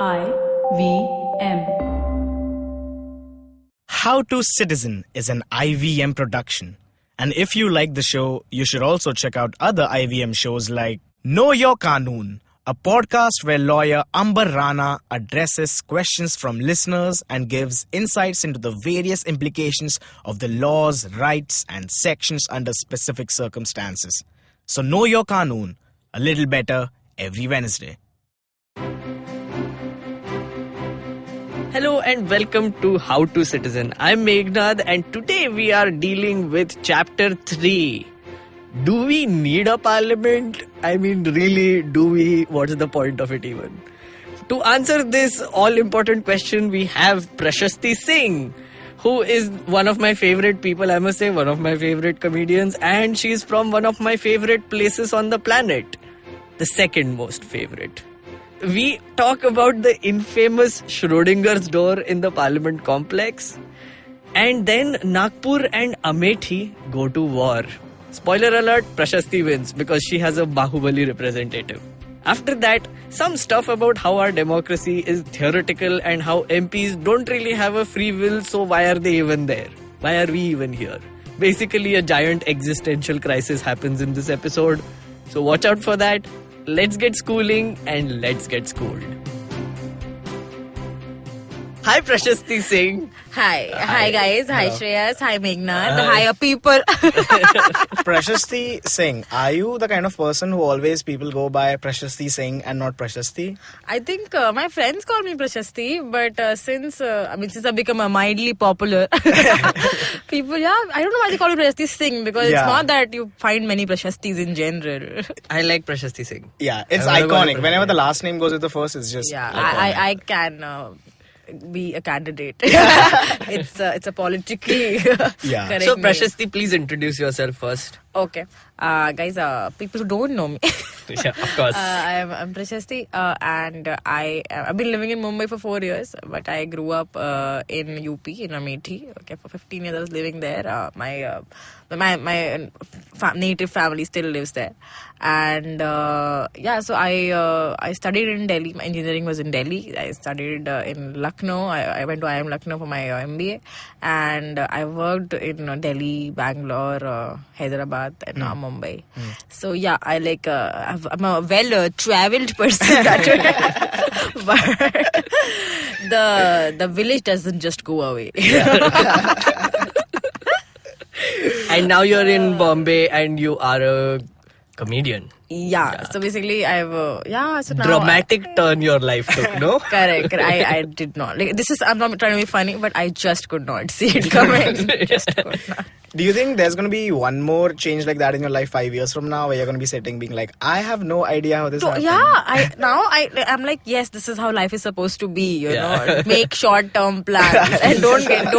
IVM. How to Citizen is an IVM production. And if you like the show, you should also check out other IVM shows like Know Your Qanoon, a podcast where lawyer Amber Rana addresses questions from listeners and gives insights into the various implications of the laws, rights, and sections under specific circumstances. So Know Your Qanoon, a little better every Wednesday. Hello and welcome to How to Citizen. I'm Meghnad and today we are dealing with Chapter 3. Do we need a parliament? I mean, really, do we? What's the point of it even? To answer this all-important question, we have Prashasthi Singh, who is one of my favorite people, I must say, one of my favorite comedians, and she's from one of my favorite places on the planet, the second most favorite. We talk about the infamous Schrodinger's door in the Parliament complex. And then Nagpur and Amethi go to war. Spoiler alert, Prashasti wins because she has a Bahubali representative. After that, some stuff about how our democracy is theoretical and how MPs don't really have a free will, so why are they even there? Why are we even here? Basically, a giant existential crisis happens in this episode. So watch out for that. Let's get schooling and let's get schooled. Hi Prashasthi Singh. Hi guys. Hi Shreyas. Hi Meghnad. Hi people. Prashasthi Singh, are you the kind of person who always people go by Prashasthi Singh and not Prashasthi? I think my friends call me Prashasti, but since I've become mildly popular, people, I don't know why they call me Prashasthi Singh because it's not that you find many Prashastis in general. I like Prashasthi Singh. Yeah, it's iconic. Whenever the last name goes with the first, it's just iconic. I can be a candidate. It's a politically correct So name. Prashasti, please introduce yourself first. Okay. Guys, people who don't know me. Yeah, of course. I'm Prashasti and I've been living in Mumbai for 4 years, but I grew up in UP, in Amethi. Okay, for 15 years I was living there. My native family still lives there. And so I studied in Delhi. My engineering was in Delhi. I studied in Lucknow. I went to IIM Lucknow for my MBA. And I worked in Delhi, Bangalore, Hyderabad, and now Mumbai. So I'm a well-travelled person that way. But the village doesn't just go away. And now you're in Bombay and you are a comedian. Yeah. So basically I've so now dramatic turn your life took, no? Correct. I did not. I'm not trying to be funny, but I just could not see it coming. Just could not. Do you think there's going to be one more change like that in your life 5 years from now where you're going to be sitting being like, I have no idea how this happened? Yeah, I'm like, yes, this is how life is supposed to be, you know. Make short-term plans and don't get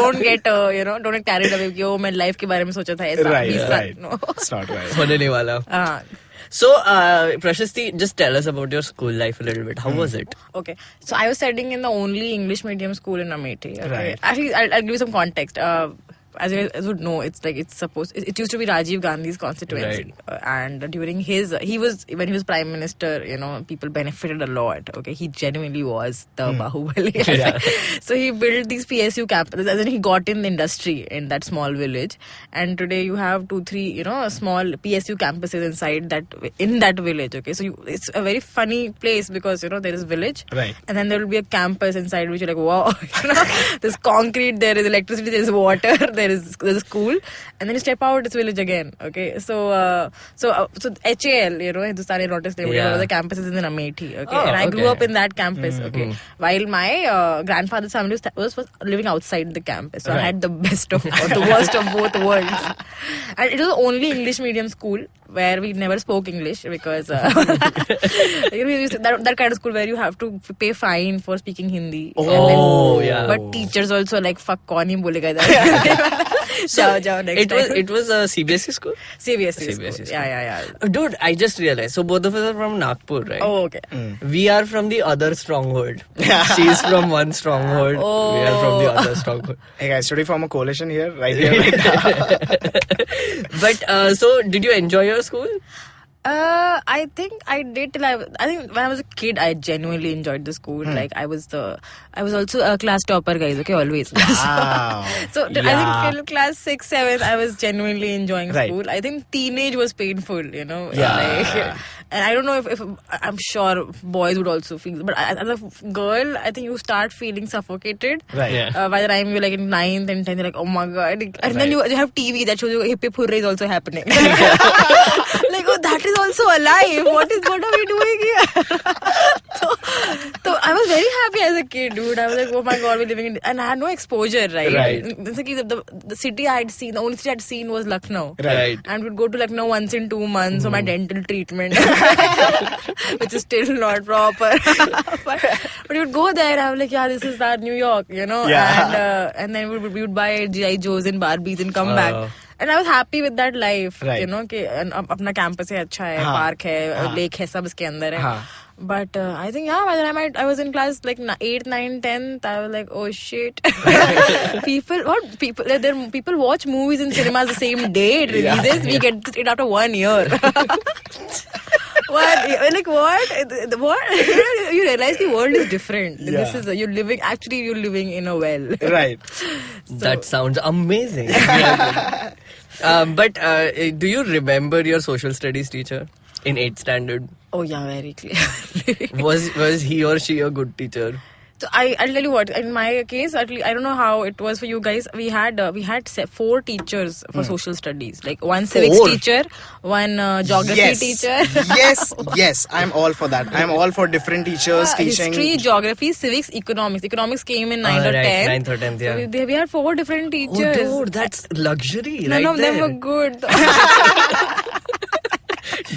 carried away. Yo, मैं life के बारे में सोचा था ऐसा. Right. No. It's not right. होने नहीं वाला. So, Prashasti, just tell us about your school life a little bit. How was it? Okay. So, I was studying in the only English medium school in Amethi. Okay? Right. Actually, I'll give you some context. As you guys would know, it used to be Rajiv Gandhi's constituency. Right. And during when he was Prime Minister, you know, people benefited a lot. Okay. He genuinely was the Bahubali. Yeah. So he built these PSU campuses, and then he got in the industry in that small village. And today you have 2-3, small PSU campuses in that village. Okay. So it's a very funny place because, there is village. Right. And then there will be a campus inside which you're like, wow, there's concrete, there is electricity, there is water, there's a school, and then you step out, it's village again. Okay, so HAL, Hindustan Aeronautics Limited, one of the campuses in Amethi. Okay, and I grew up in that campus. Okay, while my grandfather's family was living outside the campus, so I had the best of the worst of both worlds. And it was the only English medium school where we never spoke English because that kind of school where you have to pay fine for speaking Hindi. But teachers also like fuck kaun hi bolega It was a CBSE school? CBSE school. Yeah. Dude, I just realized. So both of us are from Nagpur, right? Oh, okay. We are from the other stronghold. She's from one stronghold. We are from the other stronghold. Hey guys, should we form a coalition here? Right here, right now? But so, did you enjoy your school? I think I did till I think when I was a kid, I genuinely enjoyed the school. Like I was also a class topper, guys. Okay, always. Wow. So I think till class 6, 7, I was genuinely enjoying school. I think teenage was painful, you know. Yeah. And I don't know if I'm sure boys would also feel, but as a girl, I think you start feeling suffocated. Right. Yeah. By the time you're like in 9th and 10th, you're like, oh my god. And then you have TV that shows you hip hip hooray is also happening. Like, oh, that is also alive. What are we doing here? so I was very happy as a kid, dude. I was like, oh my god, we're living in, and I had no exposure, right? The city I had seen, the only city I had seen was Lucknow. Right. And we'd go to Lucknow once in 2 months for my dental treatment, which is still not proper. but you'd go there, I was like, yeah, this is that New York, you know? Yeah. And then we would buy G.I. Joes and Barbies and come back. And I was happy with that life, you know, कि अपना campus है अच्छा है, park है, lake है, सब इसके अंदर है. But I think by the time I was in class like 8, 9, 10th, I was like, oh shit. People watch movies in cinemas the same day it releases. We get it after 1 year. What? Like what? You realize the world is different. This is you're living in a well. Right. So, that sounds amazing. But do you remember your social studies teacher in 8th standard? Oh yeah, very clearly. Was he or she a good teacher? So I'll tell you what. In my case, at least, I don't know how it was for you guys. We had 4 teachers for social studies. Like one civics teacher, one geography teacher. yes. I'm all for that. I'm all for different teachers teaching. History, geography, civics, economics. Economics came in 9th or 10th. 9th or 10th, yeah. So we had 4 different teachers. Oh, dude, that's luxury, None of them were good.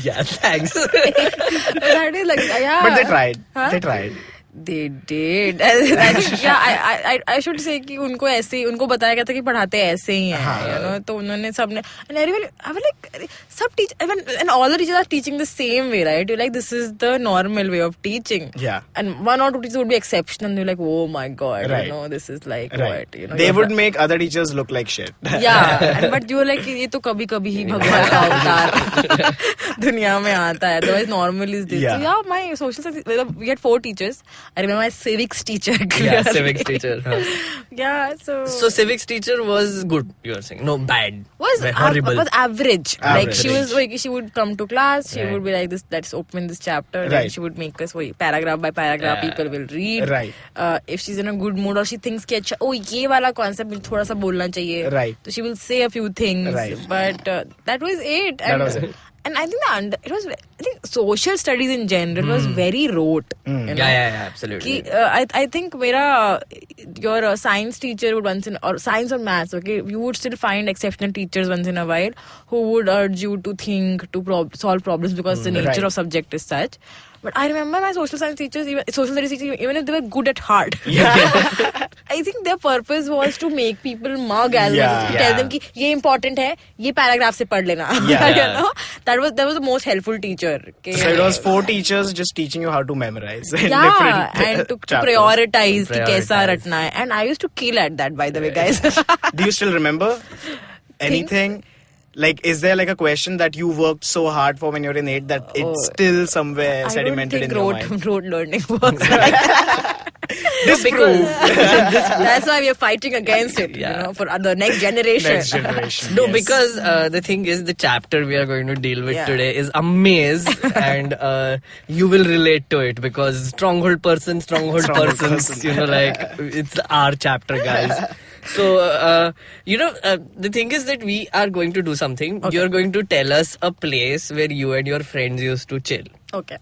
Yeah, thanks. That is like, yeah. But they tried. Huh? They tried. They did. I should say कि उनको ऐसे उनको बताया गया था कि पढ़ाते ऐसे ही हैं, you know, तो उन्होंने सबने, and I was like, सब teach, and all the teachers are teaching the same way, right? You're like, this is the normal way of teaching. Yeah. And 1 or 2 teachers would be exceptional. You're like, oh my god, you know, this is like what, you know. They would make other teachers look like shit. Yeah, but you were like, ये तो कभी-कभी ही भगवान का अवतार दुनिया में आता है. Otherwise, normal is this. Yeah. So yeah, my social studies, we had 4 teachers. I remember my civics teacher. Yeah, civics teacher. Yeah, so civics teacher was good, you are saying? No, bad. Was horrible. Was average. Like she was like, she would come to class, she would be like, this, let's open this chapter. Then she would make us paragraph by paragraph, people will read. Right. If she's in a good mood or she thinks कि अच्छा, ये वाला concept में थोड़ा सा बोलना चाहिए. Right. So she will say a few things. Right. But that was it. That was it. And I think social studies in general was very rote. You know? Yeah, absolutely. I think your science teacher would or science or maths, okay, you would still find exceptional teachers once in a while who would urge you to think, to solve problems because the nature of subject is such. But I remember my social studies teachers, even if they were good at heart, I think their purpose was to make people mug as well, to tell them कि ये important है, ये paragraph से पढ़ लेना. You know, that was the most helpful teacher. So it was 4 teachers just teaching you how to memorize. Yeah, and to prioritize कि कैसा रटना है. And I used to kill at that, by the way, guys. Do you still remember anything? Like, is there like a question that you worked so hard for when you're in 8 that it's still somewhere sedimented in your mind? Rote learning works like that. That's why we are fighting against it, you know, for the next generation. No, because the thing is, the chapter we are going to deal with today is a maze, and you will relate to it because stronghold persons, you know, like, it's our chapter, guys. So, the thing is that we are going to do something. Okay. You're going to tell us a place where you and your friends used to chill. Okay.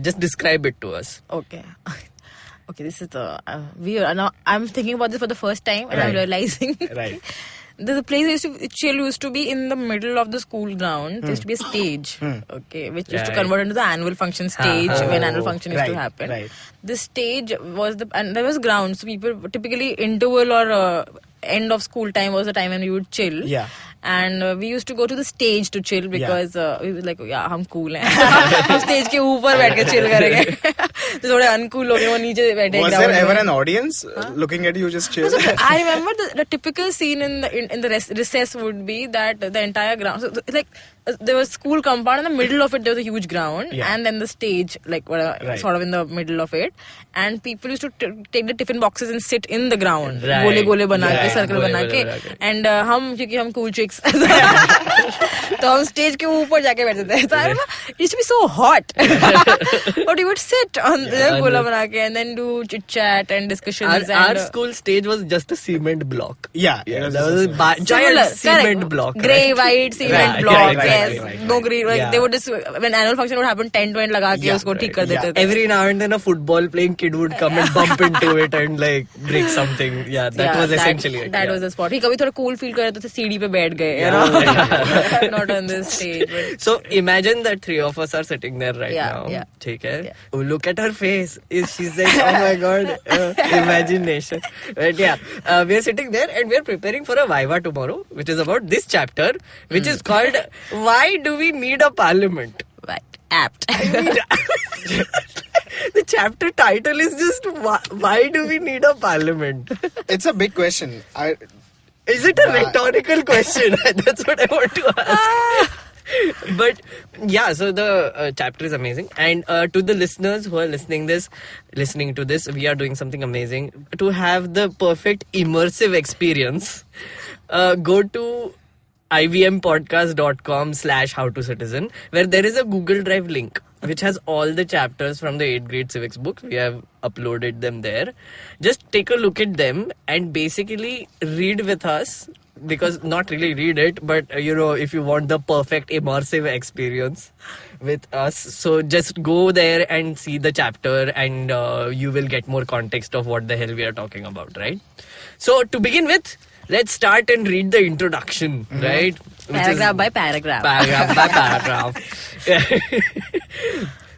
Just describe it to us. Okay. Okay, this is now I'm thinking about this for the first time and I'm realizing. Right. The place used to be in the middle of the school ground. There used to be a stage, okay, which used to convert into the annual function stage when annual function used to happen. Right. The stage was and there was ground, so people typically interval or end of school time was the time when we would chill. Yeah. And we used to go to the stage to chill because we were like, yeah, हम cool हैं. हम stage के ऊपर बैठ के chill करेंगे. तो थोड़े uncool लोग हैं वो नीचे बैठे. Was there ever an audience looking at you just chill? So, I remember the typical scene in the recess would be that the entire ground. So like there was school compound. In the middle of it, there was a huge ground, and then the stage, like whatever, sort of in the middle of it. And people used to take the tiffin boxes and sit in the ground, gole gole bana ke, circle bana ke. And हम क्योंकि हम cool chicks, तो हम stage के ऊपर जाके बैठते थे. So I remember it used to be so hot, but we would sit on the gola bana ke and then do chit chat and discussions. Our school stage was just a cement block. Yeah, that was a giant cement block. Grey, white cement block. Yes, no green. Like they would just, when annual function would happen, tent लगा के उसको ठीक कर देते थे. Every now and then a football playing kid would come and bump into it and like break something. Yeah, that was essentially it. That was the spot. He कभी थोड़ा cool feel कर रहे थे, सीढ़ी पे बैठ गए. You know, not on this stage. But so imagine that three of us are sitting there right now. Yeah. ठीक है. Oh, look at her face. She's like, oh my god, imagination. But yeah, we are sitting there and we are preparing for a Viva tomorrow, which is about this chapter, which is called "Why Do We Need a Parliament?" Right. Apt. The chapter title is just "Why Do We Need a Parliament?" It's a big question. Is it a rhetorical question? That's what I want to ask. But yeah, so the chapter is amazing, and to the listeners who are listening to this, we are doing something amazing to have the perfect immersive experience. Go to ivmpodcast.com/howtocitizen, where there is a Google Drive link which has all the chapters from the 8th grade civics book. We have uploaded them there. Just take a look at them and basically read with us. Because not really read it, but if you want the perfect immersive experience with us, so just go there and see the chapter, and you will get more context of what the hell we are talking about, right? So to begin with, let's start and read the introduction, right? Paragraph by paragraph. Paragraph by paragraph.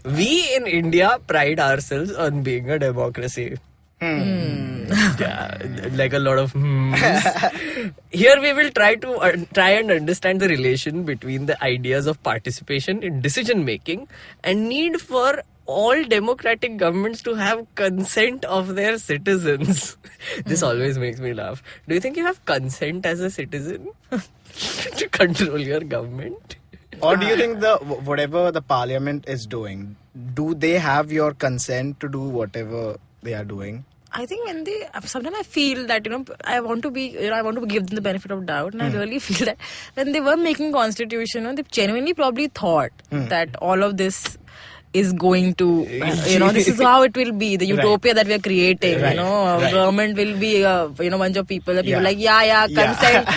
We in India pride ourselves on being a democracy. Yeah, like a lot of Here we will try and understand the relation between the ideas of participation in decision making and need for all democratic governments to have consent of their citizens. This always makes me laugh. Do you think you have consent as a citizen to control your government? Or do you think whatever the parliament is doing, do they have your consent to do whatever they are doing? I think sometimes I feel that, I want to give them the benefit of doubt, and I really feel that when they were making constitution, they genuinely probably thought that all of this is going to, this is how it will be, the utopia that we are creating, government will be a, bunch of people, consent,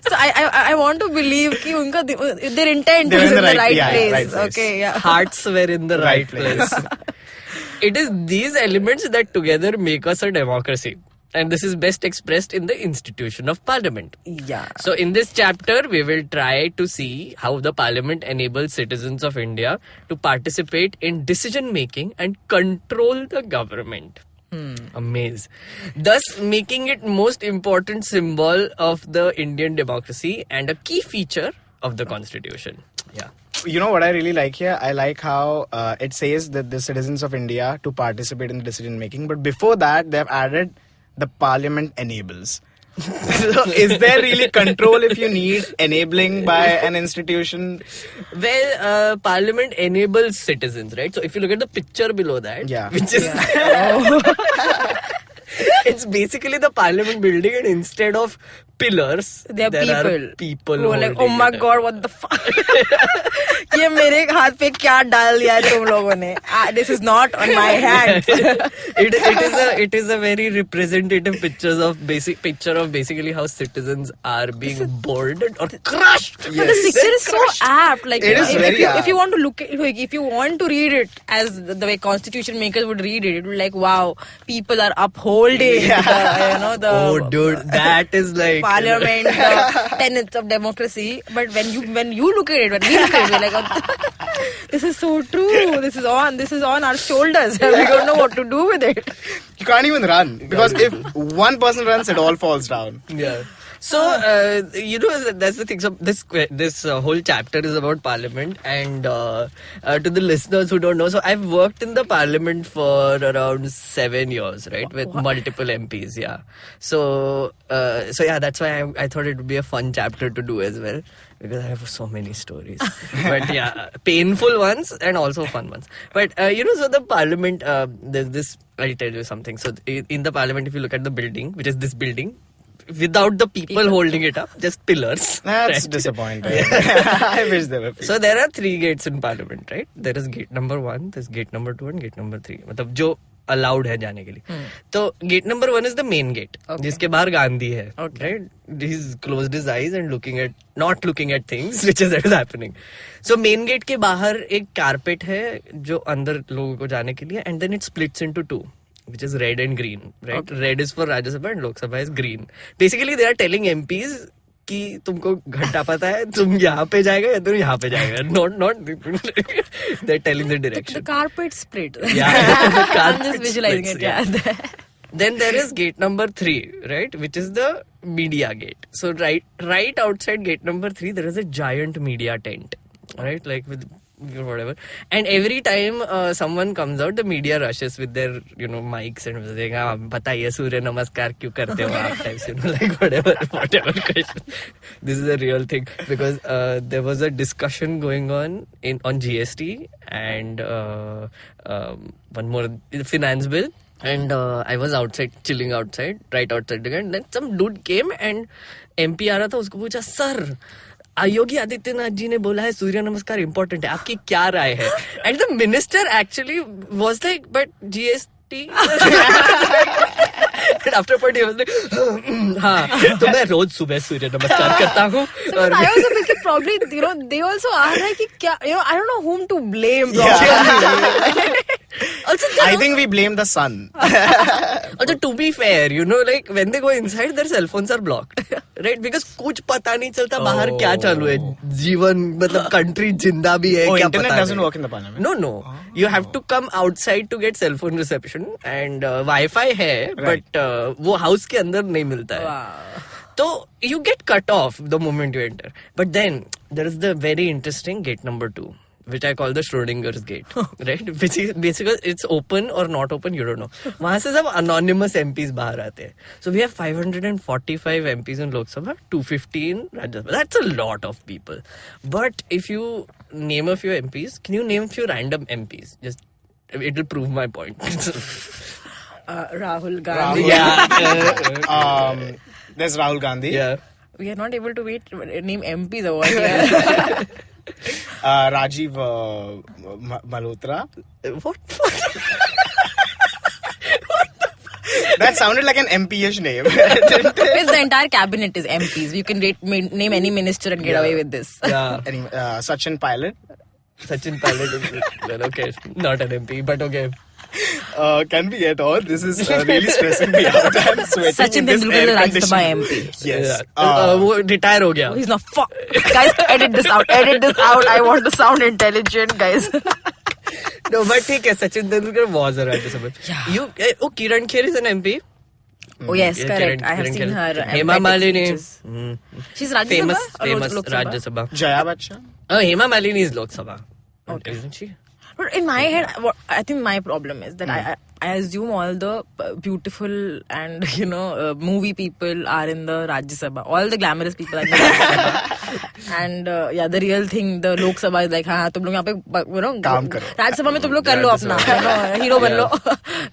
So I want to believe that their intent is in the right place. Okay, yeah. Hearts were in the right place. It is these elements that together make us a democracy. And this is best expressed in the institution of parliament. Yeah. So in this chapter, we will try to see how the parliament enables citizens of India to participate in decision making and control the government. Amaze. Thus making it most important symbol of the Indian democracy and a key feature of the constitution. Yeah. You know what I really like here? I like how it says that the citizens of India to participate in the decision making, but before that they've added the parliament enables. So is there really control if you need enabling by an institution? Well, parliament enables citizens, right? So if you look at the picture below that, which is it's basically the parliament building, and instead of pillars, there are people who are like, oh my god, what the fuck? ये मेरे हाथ पे क्या डाल दिया है तुम लोगों ने? This is not on my hands. It is a very representative picture of basically how citizens are being bored or crushed. Yes. But the picture is so apt. Like it is very apt. If you want to look at, if you want to read it as the way constitution makers would read it, it would be like, wow, people are upholding the oh dude, that is like parliament, the tenets of democracy. But when you look at it, when we look at it, we're like, oh, this is so true. This is on our shoulders. We don't know what to do with it. You can't even run, because if one person runs, it all falls down. Yeah. So, that's the thing. So, this whole chapter is about Parliament. And to the listeners who don't know, so I've worked in the Parliament for around 7 years, right? With multiple MPs, yeah. So yeah, that's why I thought it would be a fun chapter to do as well. Because I have so many stories. But yeah, painful ones and also fun ones. But, so the Parliament, there's this, I'll tell you something. So in the Parliament, if you look at the building, which is this building, without the people holding it up, just pillars. That's right? disappointing. I wish there were people. So there are 3 gates in Parliament, right? There is gate number 1, there's gate number 2 and gate number 3. मतलब जो allowed है जाने के लिए. तो gate number 1 is the main gate, जिसके बाहर गांधी है, right? He's closed his eyes and not looking at things which is happening. So main gate के बाहर एक carpet है जो अंदर लोगों को जाने के लिए, and then it splits into 2. Which is red and green, right? Okay. Red is for Rajya Sabha and Lok Sabha is green. Basically, they are telling MPs कि तुमको घंटा पता है, तुम यहाँ पे जाएगा या तुम यहाँ पे जाएगा. Not they're telling the direction. The carpet split. Yeah, the carpet I'm just visualizing splits, it. Yeah. Then there is gate number 3, right? Which is the media gate. So right outside gate number 3, there is a giant media tent, right? Like with whatever, and every time someone comes out, the media rushes with their mics and saying, "Bataiye Surya Namaskar क्यों करते हो आप?" types, like whatever question. This is a real thing because there was a discussion going on GST and one more finance bill. And I was outside, chilling outside, right outside again. And then some dude came and MP आ रहा था, उसको पूछा, "Sir, Yogi Adityanath ji ने बोला है सूर्य नमस्कार important है, आपकी क्या राय है?" And the minister actually was like, "but GST." And after a point he was like, हाँ, तो मैं रोज सुबह सूर्य नमस्कार करता हूँ. I also think it probably, they also are like, क्या, I don't know whom to blame. Also, I think we blame the sun. Also, to be fair, like when they go inside, their cell phones are blocked, right? Because कुछ पता नहीं चलता बाहर क्या चालू है, जीवन मतलब country जिंदा भी है, क्या internet पता doesn't नहीं. work in the Parliament. No. You have to come outside to get cell phone reception and Wi-Fi है, Right. but वो house के अंदर नहीं मिलता है. Wow. So you get cut off the moment you enter. But then there is the very interesting gate number 2, which I call the Schrodinger's gate, right? Which is basically it's open or not open, you don't know. वहाँ से सब anonymous MPs बाहर आते हैं. So we have 545 MPs in Lok Sabha, 250 in Rajya Sabha. That's a lot of people. But if you name a few MPs, can you name a few random MPs? Just it will prove my point. Rahul Gandhi. Yeah. There's Rahul Gandhi. Yeah. We are not able to name MPs over here. Rajiv Malhotra. What? That sounded like an MP-ish name. The entire cabinet is MPs. You can name any minister and get away with this. Yeah. Anyway, Sachin Pilot. Sachin Pilot is well, okay, not an MP, but okay. Can we get on? This is really stressing me out. I'm sweating Sachin in this Tendulkar is air Rajya Sabha condition. MP. Yes. वो retire हो गया. He's not guys, edit this out. I want to sound intelligent, guys. No, but ठीक है, Sachin Tendulkar was a Rajya Sabha. Kiran Kher is an MP. Oh yes, Yeah, correct. Kiran- I have Kiran seen Kher. her. Hema Malini. She's Rajya Famous Sabha or Lok Sabha? Rajya Sabha. Jaya Bachchan. Hema Malini is Lok Sabha. Okay. Isn't she? But in my head, I think my problem is that I assume all the beautiful and movie people are in the Rajya Sabha. All the glamorous people are in the Rajya Sabha. And the real thing, the Lok Sabha is like, हाँ तुम लोग यहाँ पे काम करो. Rajya Sabha में तुम लोग कर लो अपना, hero बन लो.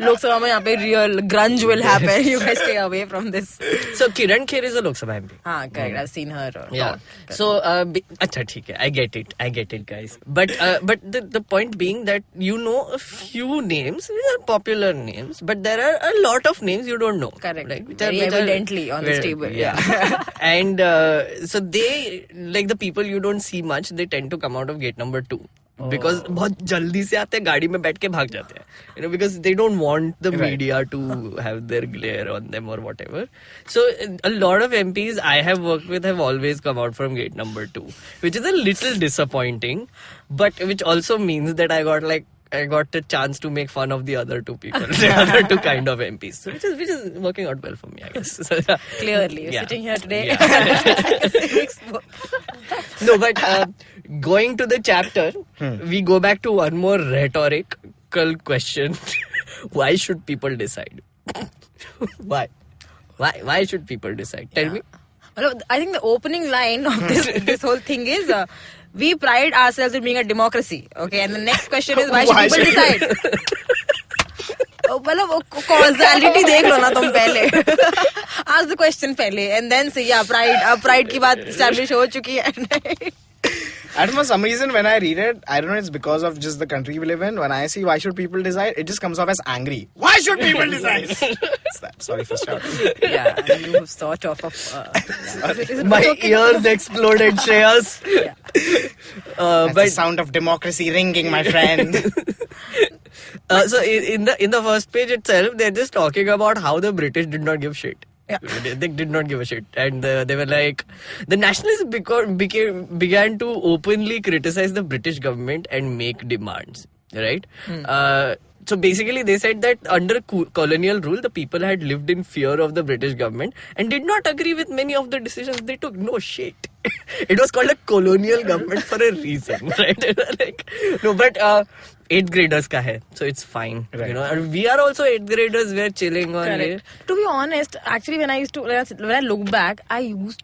Lok Sabha में यहाँ पे real grunge will happen. You guys stay away from this. So Kiran Kher is a Lok Sabha MP. हाँ, correct. I've seen her. Yeah. So, अच्छा ठीक है. I get it, guys. But the point being that a few names, these are popular names, but there are a lot of names you don't know. Correct. Like, Very evidently on this table. Yeah. And so they, like the people you don't see much, they tend to come out of gate number 2. Because बहुत जल्दी से आते हैं, गाड़ी में बैठ के भाग जाते हैं, because they don't want the media to have their glare on them or whatever. So a lot of MPs I have worked with have always come out from gate number 2, which is a little disappointing, but which also means that I got like I got a chance to make fun of the other two people, the other two kind of MPs, which is working out well for me, I guess. So, Clearly, you're sitting here today. Yeah. Civics book. No, but going to the chapter, we go back to one more rhetorical question. Why should people decide? Why? Why should people decide? Tell me. Well, I think the opening line of this whole thing is we pride ourselves in being a democracy. Okay, and the next question is why should people decide? मतलब causality देख लो ना तुम पहले. Ask the question पहले and then say pride की बात establish हो चुकी है. And for some reason, when I read it, I don't know, it's because of just the country we live in. When I see why should people decide, it just comes off as angry. Why should people decide? It's that. Sorry for shouting. Yeah, you sort of. My ears exploded, Shreyas. Yeah. That's the sound of democracy ringing, my friend. So in the first page itself, they're just talking about how the British did not give shit. Yeah. They did not give a shit, and they were like, the nationalists began to openly criticize the British government and make demands, right? So basically they said that under colonial rule, the people had lived in fear of the British government and did not agree with many of the decisions they took. No shit. It was called a colonial government for a reason, right? Like, no, but 8th graders ka hai, so it's fine. Right. You know, and we are also 8th graders. We are chilling on it. To be honest, actually, when I look back,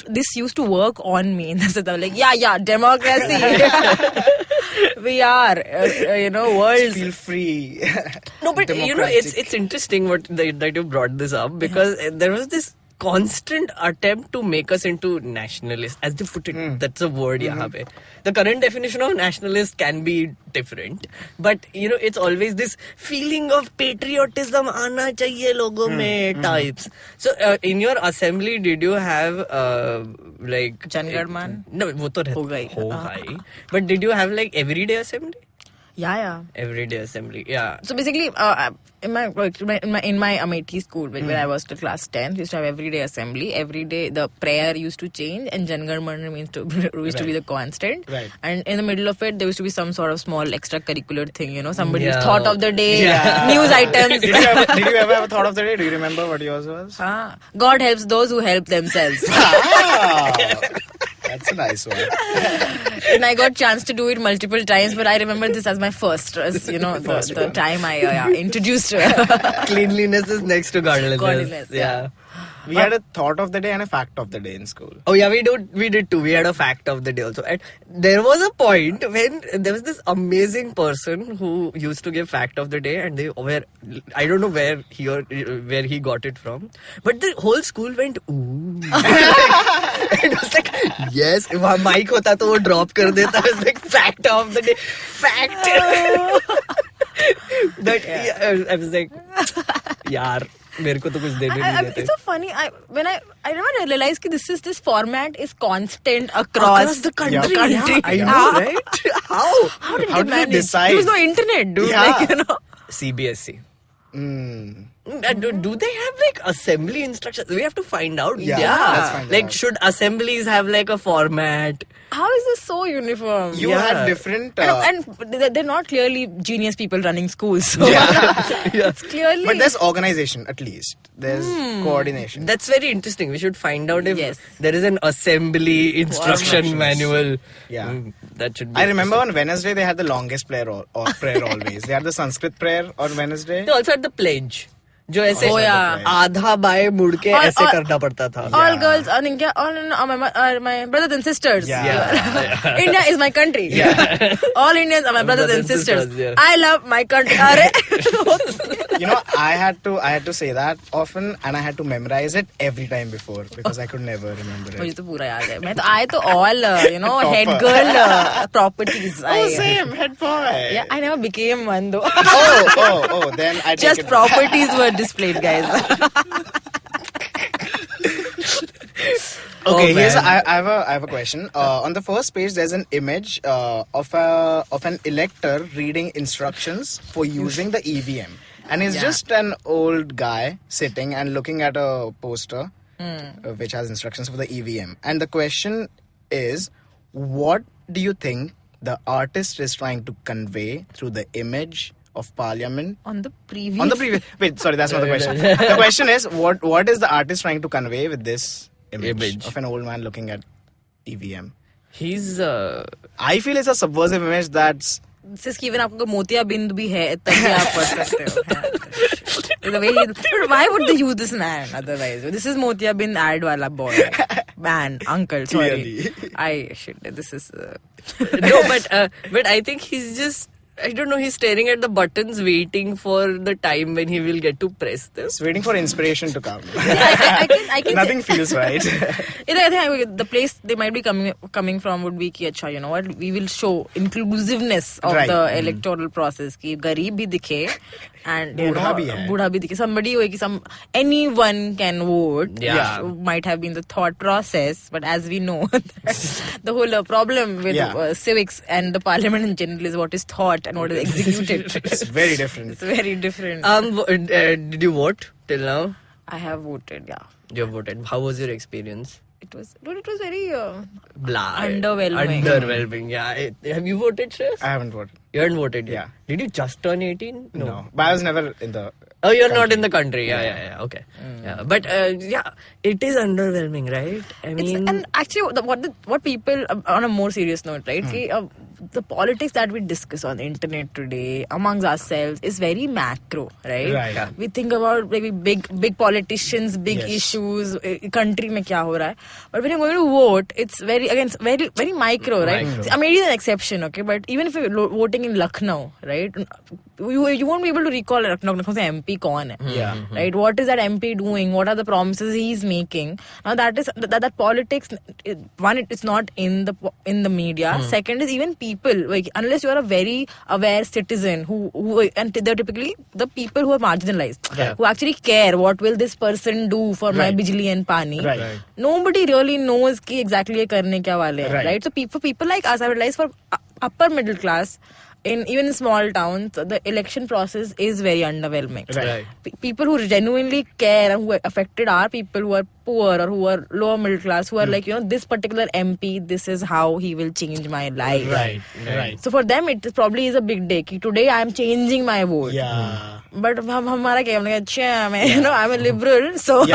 this used to work on me. Like, yeah, democracy. We are, world. Feel free. No, but it's interesting that you brought this up because there was this constant attempt to make us into nationalists, as they put it. That's a word yahan pe. The current definition of nationalist can be different, but it's always this feeling of patriotism aana chahiye logon mein types. So in your assembly, did you have like Jangarman? No, wo to Ho gayi. But did you have like everyday assembly? Yeah. Everyday assembly, yeah. So basically, in my Amethi school, where I was till class 10, we used to have everyday assembly. Every day, the prayer used to change, and Jangarman used to be the constant. Right. And in the middle of it, there used to be some sort of small extracurricular thing. Somebody's thought of the day, news items. Did you ever have a thought of the day? Do you remember what yours was? God helps those who help themselves. That's a nice one. And I got chance to do it multiple times, but I remember this as my first, the time I introduced Cleanliness is next to godliness. Godliness, Yeah. We had a thought of the day and a fact of the day in school. Oh yeah, we did too. We had a fact of the day also. And there was a point when there was this amazing person who used to give fact of the day, and I don't know where he got it from, but the whole school went ooh. It was like, yes, if a mic hota to wo drop kar deta. It was like fact of the day. Fact. But I was like, yaar. मेरे को तो कुछ देने नहीं देते. It's so funny. When I never realized that this format is constant across the country. Yeah. I know, right? How did How they did they manage? decide? There was no internet, dude. Yeah. CBSE. Do they have like assembly instructions? We have to find out. Yeah, let's find like out. should assemblies have like a format? How is this so uniform? You had different... and they're not clearly genius people running schools. So it's clearly... But there's organization, at least. There's coordination. That's very interesting. We should find out if Yes. there is an assembly instruction manual. Yeah. That should be I remember on Wednesday they had the longest prayer always. They had the Sanskrit prayer on Wednesday. They also had the pledge. जो ऐसे Oh, yeah. आधा बाएं मुड़ के ऐसे करना पड़ता था. All girls, all my brothers and sisters. Yeah. India is my country. Yeah. All Indians are my brothers and sisters. Yeah. I love my country. I had to say that often, and I had to memorize it every time before because I could never remember मुझे it. तो पूरा याद है. I तो all head girl properties. Same head boy. Yeah, I never became one though. Then I take Just it back. properties were displayed, guys. Okay, man. I have a question. On the first page, there's an image of an elector reading instructions for using the EVM, and it's just an old guy sitting and looking at a poster which has instructions for the EVM. And the question is, what do you think the artist is trying to convey through the image of Parliament? On the previous. Wait, sorry, that's not the question. The question is, what is the artist trying to convey with this image of an old man looking at EVM? He's I feel it's a subversive image that's... जिसकी even आपको मोतिया बिंद भी है तभी आप पढ़ सकते हो. The way but why would they use this man otherwise? This is Motia Bind ad wala boy. Man, uncle, sorry. This is... no, but I think he's just, I don't know, he's staring at the buttons waiting for the time when he will get to press them. He's waiting for inspiration to come. I can Nothing feels right. I think the place they might be coming from would be ki acha, you know what, we will show inclusiveness of the electoral process ki garib bhi dikhe and budha bhi dikhe, somebody anyone can vote, which might have been the thought process, but as we know the whole problem with civics and the parliament in general is what is thought and what is executed. It's very different. It's very different. Did you vote till now? I have voted, yeah. You voted. How was your experience? It was very Blah. Underwhelming. Yeah. Have you voted, Shreyas? I haven't voted. You haven't voted yet? Yeah. Did you just turn 18? No. But I was never in the... Oh, you're not in the country. Yeah. Okay. Yeah. But it is underwhelming, right? I mean... And actually, what people, on a more serious note, right? The politics that we discuss on the internet today amongst ourselves is very macro, right? Right. We think about maybe big politicians, big issues, country mein kya ho raha hai. But when you're going to vote, it's very micro, right? Amethi is an exception, okay? But even if you're voting in Lucknow, right? You won't be able to recall Lucknow se MP kaun hai, right? What is that MP doing? What are the promises he's making? Now that politics, one, it's not in the media. Second is even people, like, unless you are a very aware citizen and they're typically the people who are marginalized, who actually care what will this person do for my bijli and pani. Nobody really knows ki exactly ye karne kya wale hai, right? So for people like us, I realize for upper middle class, even in small towns, the election process is very underwhelming. People who genuinely care and who are affected are people who are poor or who are lower middle class, who are like, this particular MP, this is how he will change my life. Right. So for them, it probably is a big day. Today I am changing my vote. Yeah. But hamara kya, I'm a liberal, so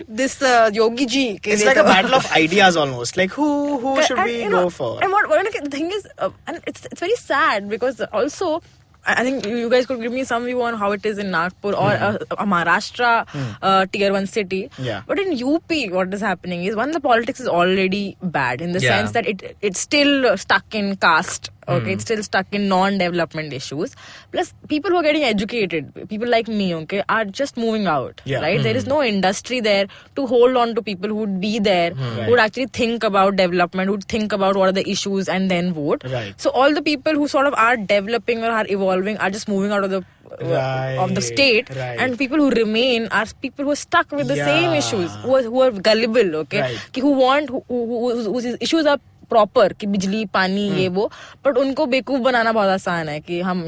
this Yogi ji. It's like a battle of ideas almost. Like who should we go for? And what the thing is, and it's very sad because also, I think you guys could give me some view on how it is in Nagpur or a Maharashtra tier 1 city. Yeah. But in UP, what is happening is, one, the politics is already bad in the sense that it's still stuck in caste. Okay, it's still stuck in non-development issues. Plus, people who are getting educated, people like me, okay, are just moving out. Right? There is no industry there to hold on to people who would be there, who would actually think about development, who would think about what are the issues and then vote. So all the people who sort of are developing or are evolving are just moving out of the state, and people who remain are people who are stuck with the same issues, who are gullible, okay, whose issues are proper कि बिजली पानी ये वो, but उनको बेवकूफ बनाना बहुत आसान है कि हम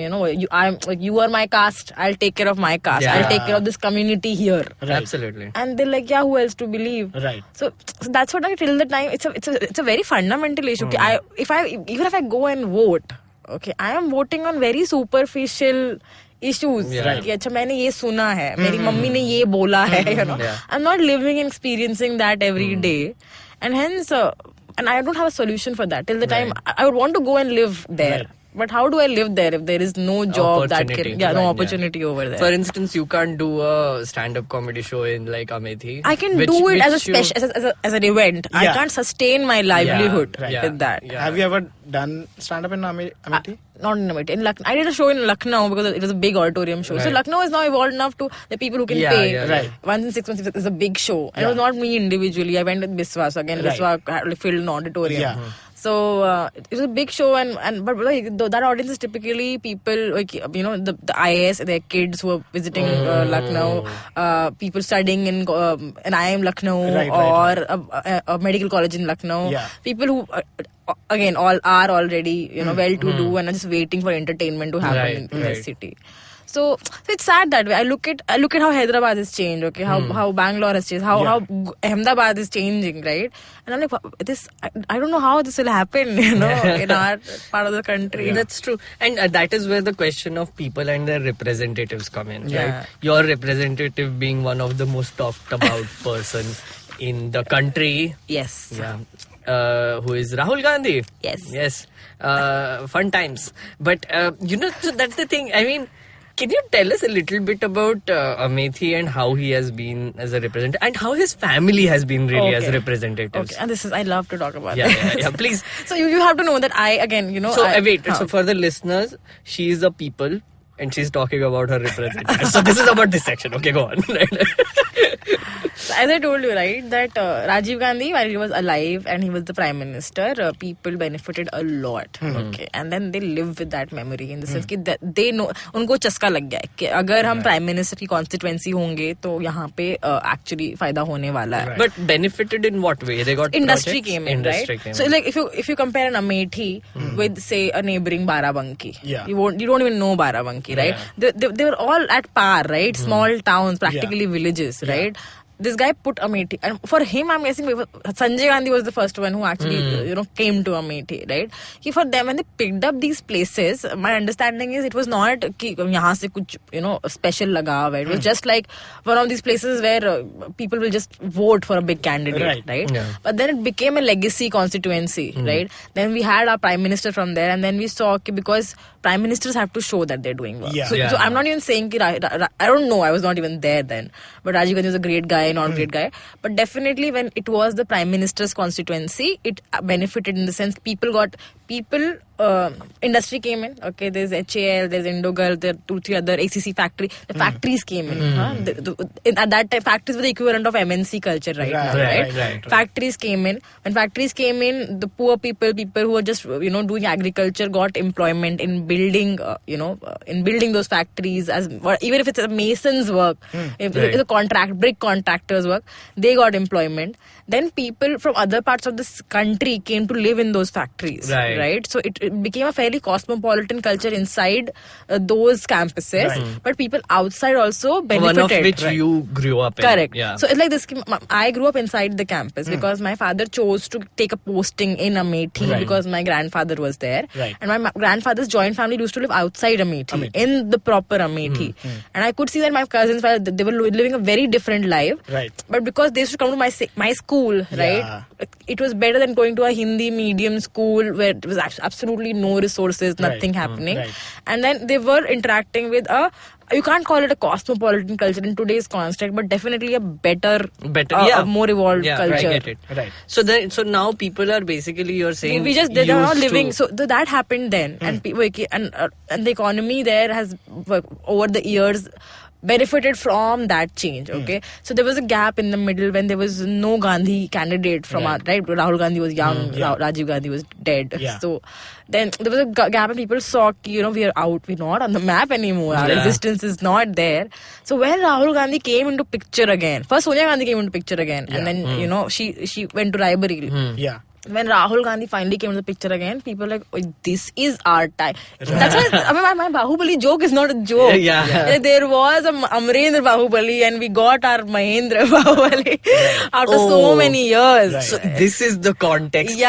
you are my caste, I'll take care of my caste, I'll take care of this community here. Absolutely. And they're like, who else to believe? So that's what till the time it's a very fundamental issue. Even if I go and vote, okay, I am voting on very superficial issues. कि अच्छा मैंने ये सुना है, मेरी mummy ने ये बोला है, I'm not living and experiencing that every day, and hence and I don't have a solution for that. Till the time I would want to go and live there. But how do I live there if there is no job no opportunity over there? For instance, you can't do a stand-up comedy show in like Amethi. I can do it as a special, as an event. I can't sustain my livelihood with that. Have you ever done stand-up in Amethi? Not in Amethi. In Lucknow, I did a show in Lucknow because it was a big auditorium show. So Lucknow is now evolved enough to the people who can pay. Once in 6 months is a big show. And it was not me individually. I went with Biswa. So again, Biswa filled an auditorium. So it was a big show, but like, that audience is typically people like the IAS, their kids who are visiting Lucknow, people studying in IIM Lucknow or a medical college in Lucknow. People who again all are already well-to-do and are just waiting for entertainment to happen in the city. So it's sad that way. I look at how Hyderabad has changed. Okay, how Bangalore has changed. How Ahmedabad is changing, right? And I'm like, I don't know how this will happen. In our part of the country. Yeah. That's true, and that is where the question of people and their representatives come in. Yeah. Right? Your representative being one of the most talked about person in the country. Yes. Yeah. Who is Rahul Gandhi? Yes. Fun times. But so that's the thing. I mean, can you tell us a little bit about Amethi and how he has been as a representative and how his family has been really as representatives? Okay, and I love to talk about Yeah, please. So you have to know that So for the listeners, she is a people and she's talking about her representative. So this is about this section. Okay, go on. So as I told you, right, that Rajiv Gandhi, while he was alive and he was the prime minister, people benefited a lot. Okay, and then they live with that memory in the sense that they know, उनको चस्का लग गया है कि अगर हम prime minister की constituency होंगे तो यहाँ पे actually फायदा होने वाला है. But benefited in what way? They got industry projects? came in, Industry right? came So in. like if you compare an Amethi with say a neighboring Barabanki, Yeah. you don't even know Barabanki, right? They were all at par, right? Small towns, practically villages, right? This guy put Amethi, and for him, I'm guessing Sanjay Gandhi was the first one who actually, came to Amethi, right? For them, when they picked up these places, my understanding is it was not कि यहाँ से कुछ special लगाव है. It was just like one of these places where people will just vote for a big candidate, right? Yeah. But then it became a legacy constituency, right? Then we had our prime minister from there, and then we saw because prime ministers have to show that they're doing work. Yeah. So I'm not even saying I don't know. I was not even there then, but Rajiv Gandhi was a great guy. Not great guy, but definitely when it was the prime minister's constituency, it benefited in the sense industry came in. Okay, there's HAL, there's Indogal, there are 2-3 other ACC factory. The factories came in. At that time, factories were the equivalent of MNC culture, right? Factories came in. When factories came in, the poor people who were just doing agriculture got employment in building, in building those factories. Even if it's a mason's work, if it's a brick contractor's work, they got employment. Then people from other parts of this country came to live in those factories, right? So it became a fairly cosmopolitan culture inside those campuses, but people outside also benefited. One of which you grew up in. Correct. Yeah. So it's like this. I grew up inside the campus because my father chose to take a posting in Amethi because my grandfather was there. Right. And my grandfather's joint family used to live outside Amethi, in the proper Amethi. And I could see that my cousins, they were living a very different life. Right. But because they used to come to my school, right? It was better than going to a Hindi medium school where there was absolutely no resources, nothing happening. Right. And then they were interacting with you can't call it a cosmopolitan culture in today's construct, but definitely a better a more evolved culture. I get it. Right. So now people are basically, you're saying, they're not living. So that happened then, and the economy there has over the years benefited from that change. Okay, so there was a gap in the middle when there was no Gandhi candidate from right. Rahul Gandhi was young, Rajiv Gandhi was dead. So then there was a gap and people saw we are out, we're not on the map anymore, our existence is not there. So when Rahul Gandhi came into picture again, first Sonia Gandhi came into picture again, and then she went to Raebareli. When Rahul Gandhi finally came to the picture again, people were like, oh, this is our time. That's why my Bahubali joke is not a joke. Like, there was a Amrendra Bahubali and we got our Mahendra Bahubali after so many years. So this is the context.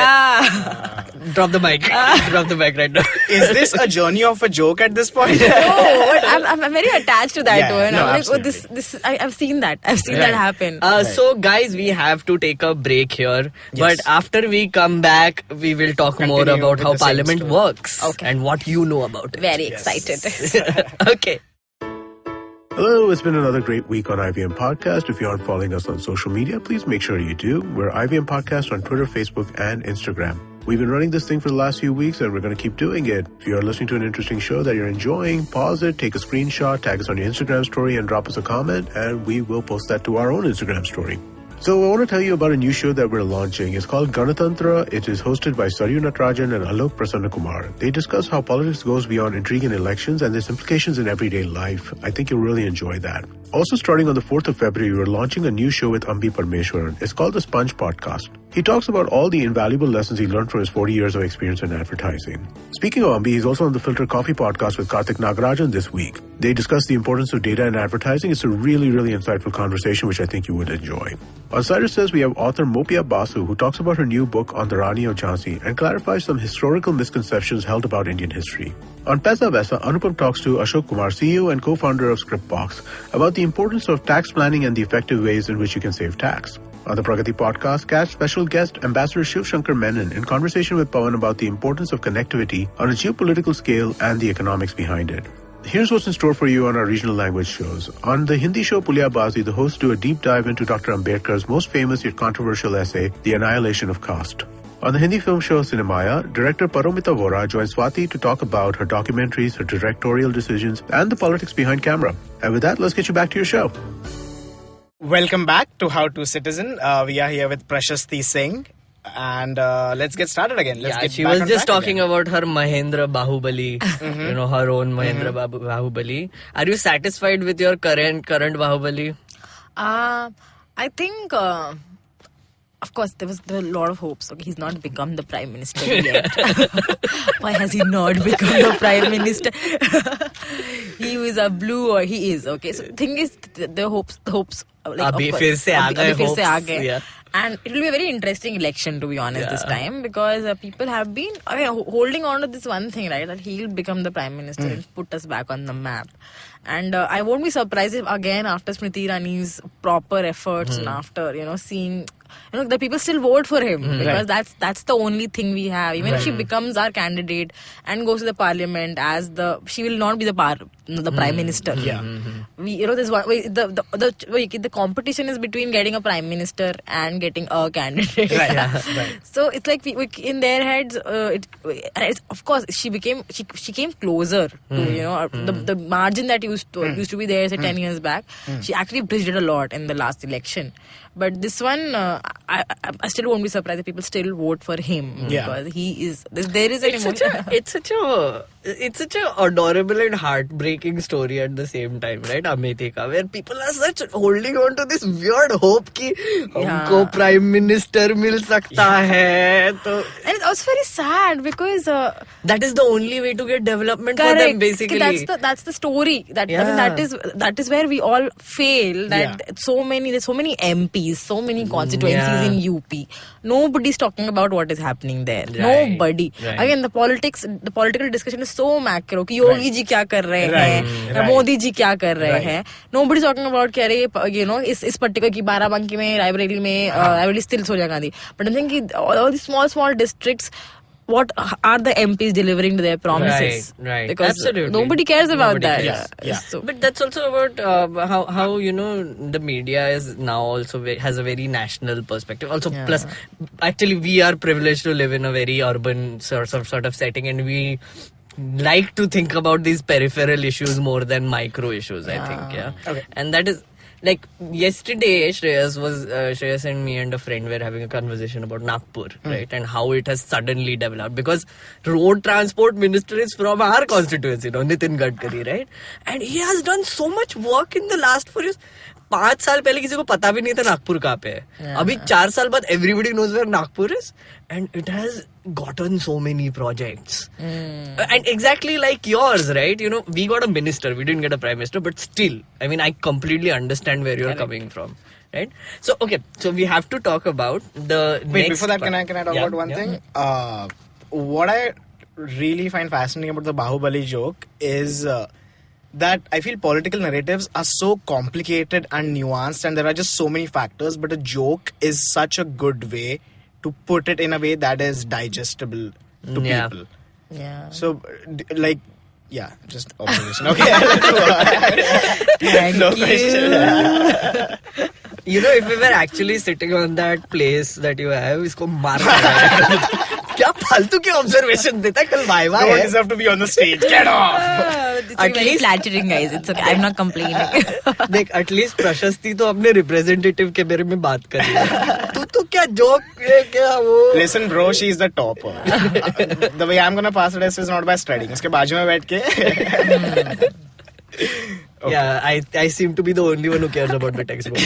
Drop the mic. Drop the mic right now. Is this a journey of a joke at this point? No, but I'm very attached to that one. No, I'm like, I've seen that. I've seen that happen. So guys, we have to take a break here. But after we come back, we will talk more about how Parliament works and what you know about it. Very excited. Okay. Hello, it's been another great week on IVM Podcast. If you aren't following us on social media, please make sure you do. We're IVM Podcast on Twitter, Facebook, and Instagram. We've been running this thing for the last few weeks and we're going to keep doing it. If you are listening to an interesting show that you're enjoying, pause it, take a screenshot, tag us on your Instagram story and drop us a comment, and we will post that to our own Instagram story. So I want to tell you about a new show that we're launching. It's called Ganatantra. It is hosted by Saryu Natarajan and Alok Prasanna Kumar. They discuss how politics goes beyond intrigue in elections and its implications in everyday life. I think you'll really enjoy that. Also, starting on the 4th of February, we're launching a new show with Ambi Parmeshwaran. It's called The Sponge Podcast. He talks about all the invaluable lessons he learned from his 40 years of experience in advertising. Speaking of Ambi, he's also on the Filter Coffee podcast with Karthik Nagarajan this week. They discuss the importance of data in advertising. It's a really, really insightful conversation, which I think you would enjoy. On Cider Says, we have author Mopia Basu, who talks about her new book on the Rani of Jhansi and clarifies some historical misconceptions held about Indian history. On Pesa Vesa, Anupam talks to Ashok Kumar, CEO and co-founder of Scriptbox, about the importance of tax planning and the effective ways in which you can save tax. On the Pragati podcast, catch special guest Ambassador Shiv Shankar Menon in conversation with Pawan about the importance of connectivity on a geopolitical scale and the economics behind it. Here's what's in store for you on our regional language shows. On the Hindi show Puliya Bazi, the hosts do a deep dive into Dr. Ambedkar's most famous yet controversial essay, The Annihilation of Caste. On the Hindi film show Cinemaya, director Paromita Vora joins Swati to talk about her documentaries, her directorial decisions, and the politics behind camera. And with that, let's get you back to your show. Welcome back to How to Citizen. We are here with Prashasthi Singh. And let's get started again. She was just talking about her Mahendra Bahubali, her own Mahendra Bahubali. Are you satisfied with your current Bahubali? I think, of course, there were a lot of hopes. Okay, he's not become the Prime Minister yet. Why has he not become the Prime Minister? He was a blue or he is. Okay, so the thing is, the hopes. Like, abhi fir se aa gaye. Yeah. And it will be a very interesting election, to be honest, this time, because people have been holding on to this one thing, right, that he'll become the Prime Minister and put us back on the map. And I won't be surprised if again after Smriti Irani's proper efforts and after seeing the people still vote for him because that's the only thing we have. Even if she becomes our candidate and goes to the parliament she will not be the Prime Minister. There's one the competition is between getting a Prime Minister and getting a candidate. So it's like we in their heads. Of course, she came closer to the margin that used to be there say 10 years back. She actually bridged it a lot in the last election. But this one, I still won't be surprised if people still vote for him because he is. There is an emotion. It's such a adorable and heartbreaking story at the same time, right? Amethi ka, where people are such holding on to this weird hope ki humko Prime Minister mil sakta hai. And it's also very sad because that is the only way to get development for them, basically. That's the story. That is where we all fail. That there's so many MPs, so many constituencies in UP. Nobody's talking about what is happening there. Nobody. Again, the political discussion is so macro. Ki Yogi ji kya kar rahe hain? Modi ji kya kar rahe hain? Nobody's talking about is particular ki Barabanki mein, Raebareli mein, Raebareli still Sonia Gandhi. But I'm thinking all these small districts, what are the MPs delivering to their promises? Right. Because absolutely. Nobody cares about that. So, but that's also about how the media is now also has a very national perspective. Also, plus, actually, we are privileged to live in a very urban sort of setting, and we like to think about these peripheral issues more than micro issues. I think, Okay. And that is. Like yesterday, Shreyas and me and a friend were having a conversation about Nagpur, right? And how it has suddenly developed because road transport minister is from our constituency, Nitin Gadkari, right? And he has done so much work in the last 4 years. 5 साल पहले किसी को पता भी नहीं था नागपुर कहाँ पे है. अभी 4 साल बाद everybody knows where Nagpur is, and it has gotten so many projects. And exactly like yours, right? We got a minister, we didn't get a prime minister, but still, I mean, I completely understand where you're coming from, right? So so we have to talk about the Wait, next before that, part. can I talk about one thing? What I really find fascinating about the Bahubali joke is that I feel political narratives are so complicated and nuanced, and there are just so many factors, but a joke is such a good way to put it in a way that is digestible to people. Yeah. So, just observation. Okay. Thank you. If we were actually sitting on that place that you have, isko marna. क्या फालतू की observation देता है कल viva No one deserve to be on the stage. Get off. It's very flattering, guys. It's okay. I'm not complaining. देख at least प्रशस्ति तो अपने रिप्रेजेंटेटिव के बारे में बात कर रही है. तू क्या जोक क्या वो. Listen, bro, she is the topper. The way I'm gonna pass the test is not by studying. उसके बाजू में बैठ के. Yeah, I seem to be the only one who cares about the textbook.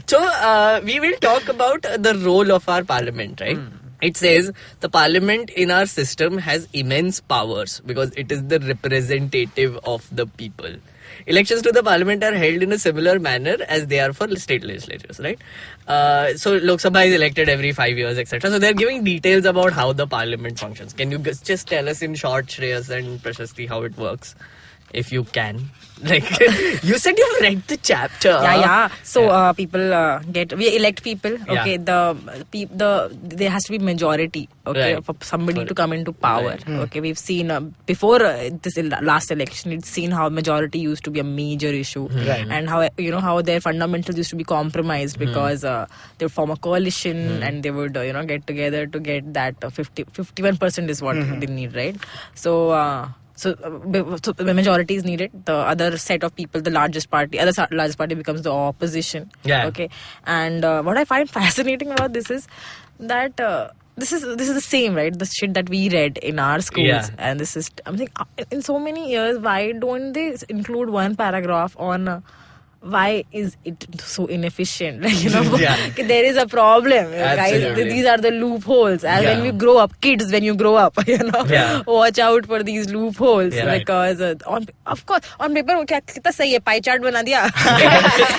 So, we will talk about the role of our parliament, right? It says the parliament in our system has immense powers because it is the representative of the people. Elections to the parliament are held in a similar manner as they are for state legislatures, right? So Lok Sabha is elected every 5 years, etc. So they're giving details about how the parliament functions. Can you just tell us in short, Shreyas and Prashasti, how it works? If you can. Like, you said you read the chapter. Yeah. So people we elect people. Okay, Yeah. there has to be majority. Okay, Right. for somebody to come into power. Right. Okay, we've seen before this last election, it's seen how majority used to be a major issue, Right. and how their fundamentals used to be compromised because they would form a coalition and they would get together to get that 51% is what they need, right? So the majority is needed. The other set of people, the largest party becomes the opposition. Yeah. Okay. And what I find fascinating about this is that this is the same, right? The shit that we read in our schools, Yeah. and this is. I'm thinking, in so many years, why don't they include one paragraph on? Why is it so inefficient? Yeah. There is a problem, guys. Absolutely. These are the loopholes. And when we grow up, kids, when you grow up, Yeah. watch out for these loopholes Yeah. because of course on paper वो क्या कितना सही है pie chart बना दिया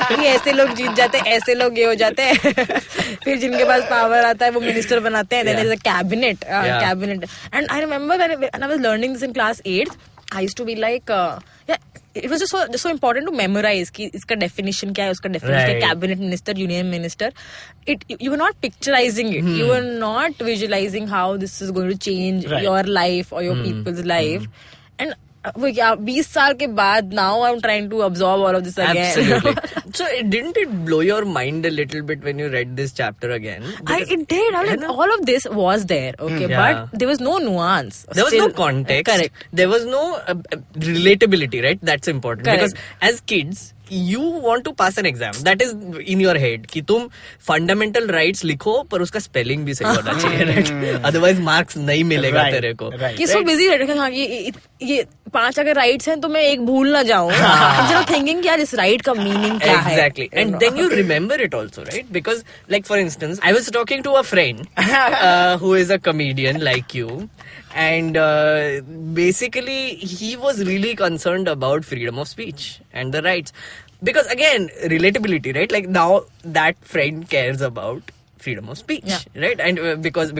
कि ऐसे लोग जीत जाते हैं ऐसे लोग ये हो जाते हैं फिर जिनके पास पावर आता है वो मिनिस्टर बनाते हैं then there is a cabinet and I remember when I was learning this in class 8th I used to be like it was just so important to memorize कि इसका definition क्या है उसका definition Right. cabinet minister union minister you were not picturizing it you were not visualizing how this is going to change Right. your life or your people's life and 20 साल के बाद now I'm trying to absorb all of this again. Absolutely. So didn't it blow your mind a little bit when you read this chapter again? It did. I mean, all of this was there, okay, Yeah. but there was no nuance. There was Still, no context. Correct. There was no relatability, right? That's important. Correct. Because as kids, you want to pass an exam. That is in your head. कि तुम fundamental rights लिखो पर उसका spelling भी सही होना चाहिए, right? Otherwise marks नहीं मिलेगा Right. तेरे को. Right. कि so busy रहते हैं हाँ ये 5 अगर rights हैं तो मैं एक भूल ना जाऊँ. Instead of thinking यार इस right का meaning क्या है? Exactly. And then you remember it also, right? Because, like, for instance, I was talking to a friend who is a comedian like you. And basically, he was really concerned about freedom of speech and the rights. Because, again, relatability, right? Like, now that friend cares about freedom of speech, Yeah. right? And because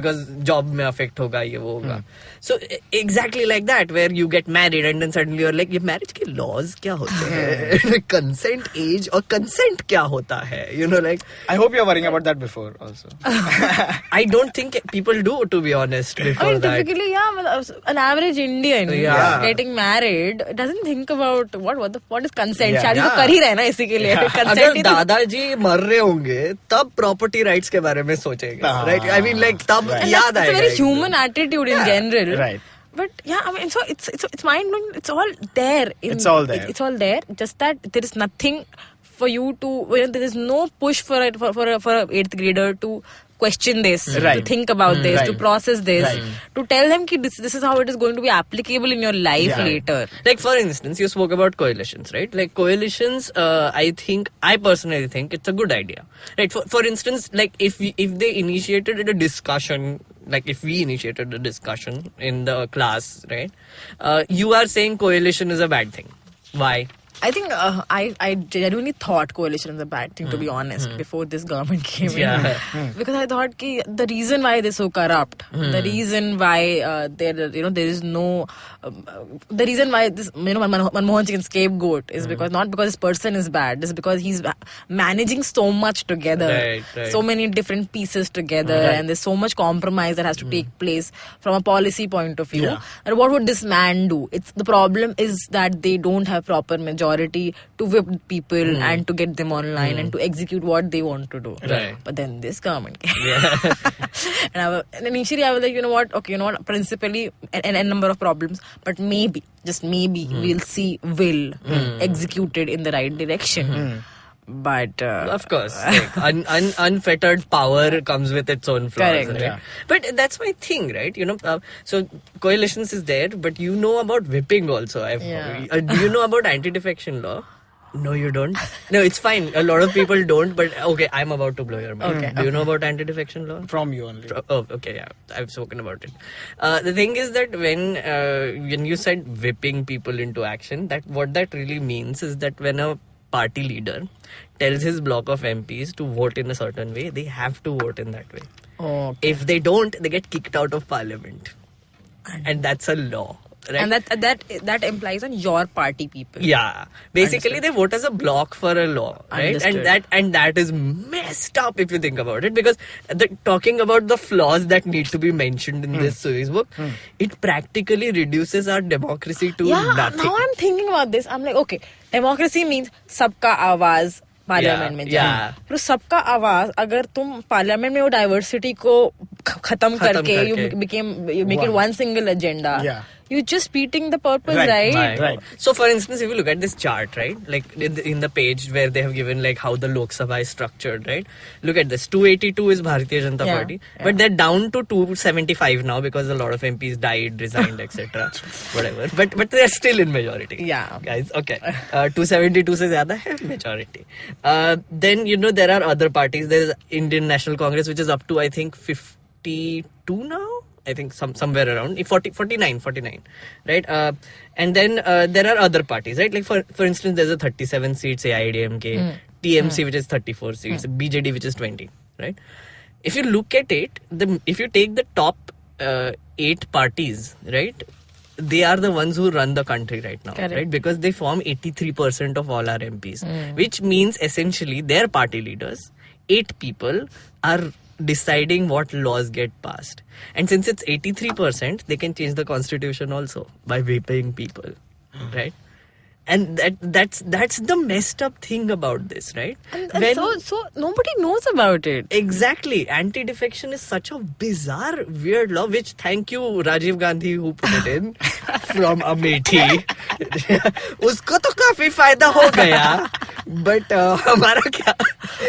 job may affect hoga, ye wo hoga. So exactly like that, where you get married and then suddenly you're like, ये marriage के laws क्या होते हैं? Consent age और consent क्या होता है? You know, like I hope you're worrying about that before also. I don't think people do, to be honest. Before I mean, that, typically, an average Indian Yeah. getting married doesn't think about what is consent. Yeah. शादी तो कर ही रहे ना इसी के लिए. Consent अगर ही तो- दादाजी मर रहे होंगे तब property rights के बारे में सोचेंगे, right? I mean, like तब Right. याद It's a आएगा. very human attitude in general. Right. But yeah, I mean, so it's mind blowing. It's all there. It's all there. It's all there. Just that there is nothing for you to. There is no push for a 8th grader to question this, to Right. think about this, to Right. process this, Right. to tell them that this is how it is going to be applicable in your life Yeah. later. Like, for instance, you spoke about coalitions, right? Like, coalitions, I personally think it's a good idea. Right? For instance, like, if they initiated a discussion, like, if we initiated a discussion in the class, right? You are saying coalition is a bad thing. Why? I think I genuinely thought coalition is a bad thing, to be honest, before this government came Yeah. in. Because I thought ki the reason why they're so corrupt, the reason why there is no, the reason why this Manmohan Singh scapegoat is not because this person is bad, it's because he's managing so much together, Right. so many different pieces together, and there's so much compromise that has to take place from a policy point of view. Yeah. And what would this man do? The problem is that they don't have proper majority to whip people and to get them online and to execute what they want to do. Right. But then this government came. Yeah. and initially I was like, you know what, principally a number of problems, but maybe, just maybe, we'll see will executed in the right direction. But Of course, like unfettered power comes with its own flaws. Correct. Right? Yeah. But that's my thing, right? So coalitions is there, but you know about whipping also. Yeah. Do you know about anti-defection law? No, you don't. No, it's fine. A lot of people don't. But okay, I'm about to blow your mind. Okay. Do you know about anti-defection law? From you only. Oh, okay, yeah, I've spoken about it. The thing is that when you said whipping people into action, that what that really means is that when a party leader tells his block of MPs to vote in a certain way, they have to vote in that way. okay. If they don't, they get kicked out of parliament, and that's a law. Right? And that implies on your party people. Yeah, basically they vote as a block for a law, right? Understood. And that is messed up if you think about it, because talking about the flaws that need to be mentioned in this Civics book, it practically reduces our democracy to nothing. Now I'm thinking about this. I'm like, okay, democracy means सबका आवाज parliament में जाए. फिर सबका आवाज अगर तुम parliament में वो डाइवर्सिटी को खत्म करके you make it one single agenda. Yeah. You're just beating the purpose, Right. right? So, for instance, if you look at this chart, right, like in the page where they have given like how the Lok Sabha is structured, right? Look at this. 282 is Bharatiya Janata Party, but they're down to 275 now because a lot of MPs died, resigned, etc. Whatever. But they're still in majority. Yeah. Guys. Okay. 272 se zyada hai majority. Then there are other parties. There's Indian National Congress, which is up to I think 52 now. I think somewhere around 49, right? And then there are other parties, right? Like for instance, there's a 37 seats AIADMK, TMC which is 34 seats, BJD which is 20, right? If you look at it, if you take the top 8 parties, right? They are the ones who run the country right now, Correct. right? Because they form 83% of all our MPs, which means essentially their party leaders, 8 people, are deciding what laws get passed. And since it's 83%, they can change the constitution also by vaping people, right? And that's the messed up thing about this, right? And so nobody knows about it. Exactly. Anti-defection is such a bizarre, weird law, which thank you Rajiv Gandhi who put it in from Amethi. उसको तो काफी फायदा हो गया, but हमारा क्या?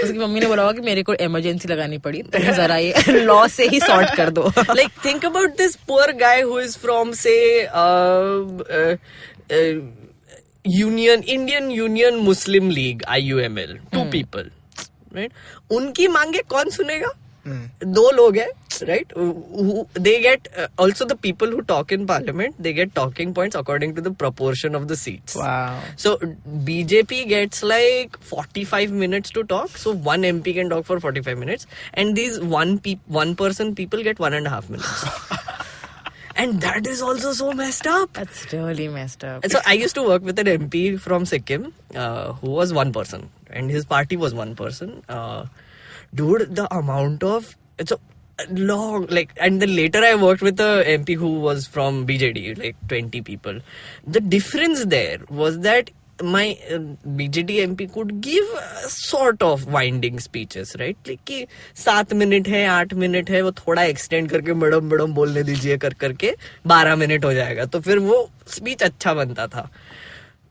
उसकी mummy ने बोला होगा कि मेरे को इमरजेंसी लगानी पड़ी, तो जरा ये लॉ से ही सॉर्ट कर दो. Like think about this poor guy who is from say Indian Union Muslim League, IUML, 2 people, right? उनकी मांगे कौन सुनेगा? 2 लोग हैं, right? They get also the people who talk in parliament, they get talking points according to the proportion of the seats. Wow. So BJP gets like 45 minutes to talk, so one MP can talk for 45 minutes, and these one person people get 1.5 minutes. And that is also so messed up. That's really messed up. So I used to work with an MP from Sikkim who was one person, and his party was one person. Dude, the amount of it's a long and then later I worked with a MP who was from BJD, like 20 people. The difference there was that my BJD MP could give sort of winding speeches, right? Like कि 7 minute है 8 minute है, वो थोड़ा extend करके madam बोलने दीजिए करके 12 minute हो जाएगा, तो फिर वो स्पीच अच्छा बनता था.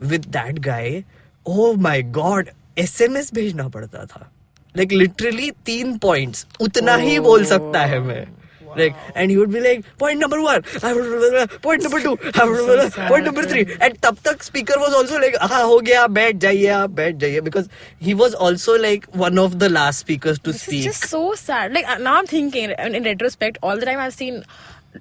With that guy, oh my god, SMS भेजना पड़ता था. Like literally 3 points, उतना ही बोल सकता है मैं. Like, and he would be like, point number 1, point number 2, point number 3, and तब तक speaker was also like, हाँ हो गया, बैठ जाइए, because he was also like one of the last speakers to speak. It's just so sad. Like now I'm thinking, in retrospect, all the time I've seen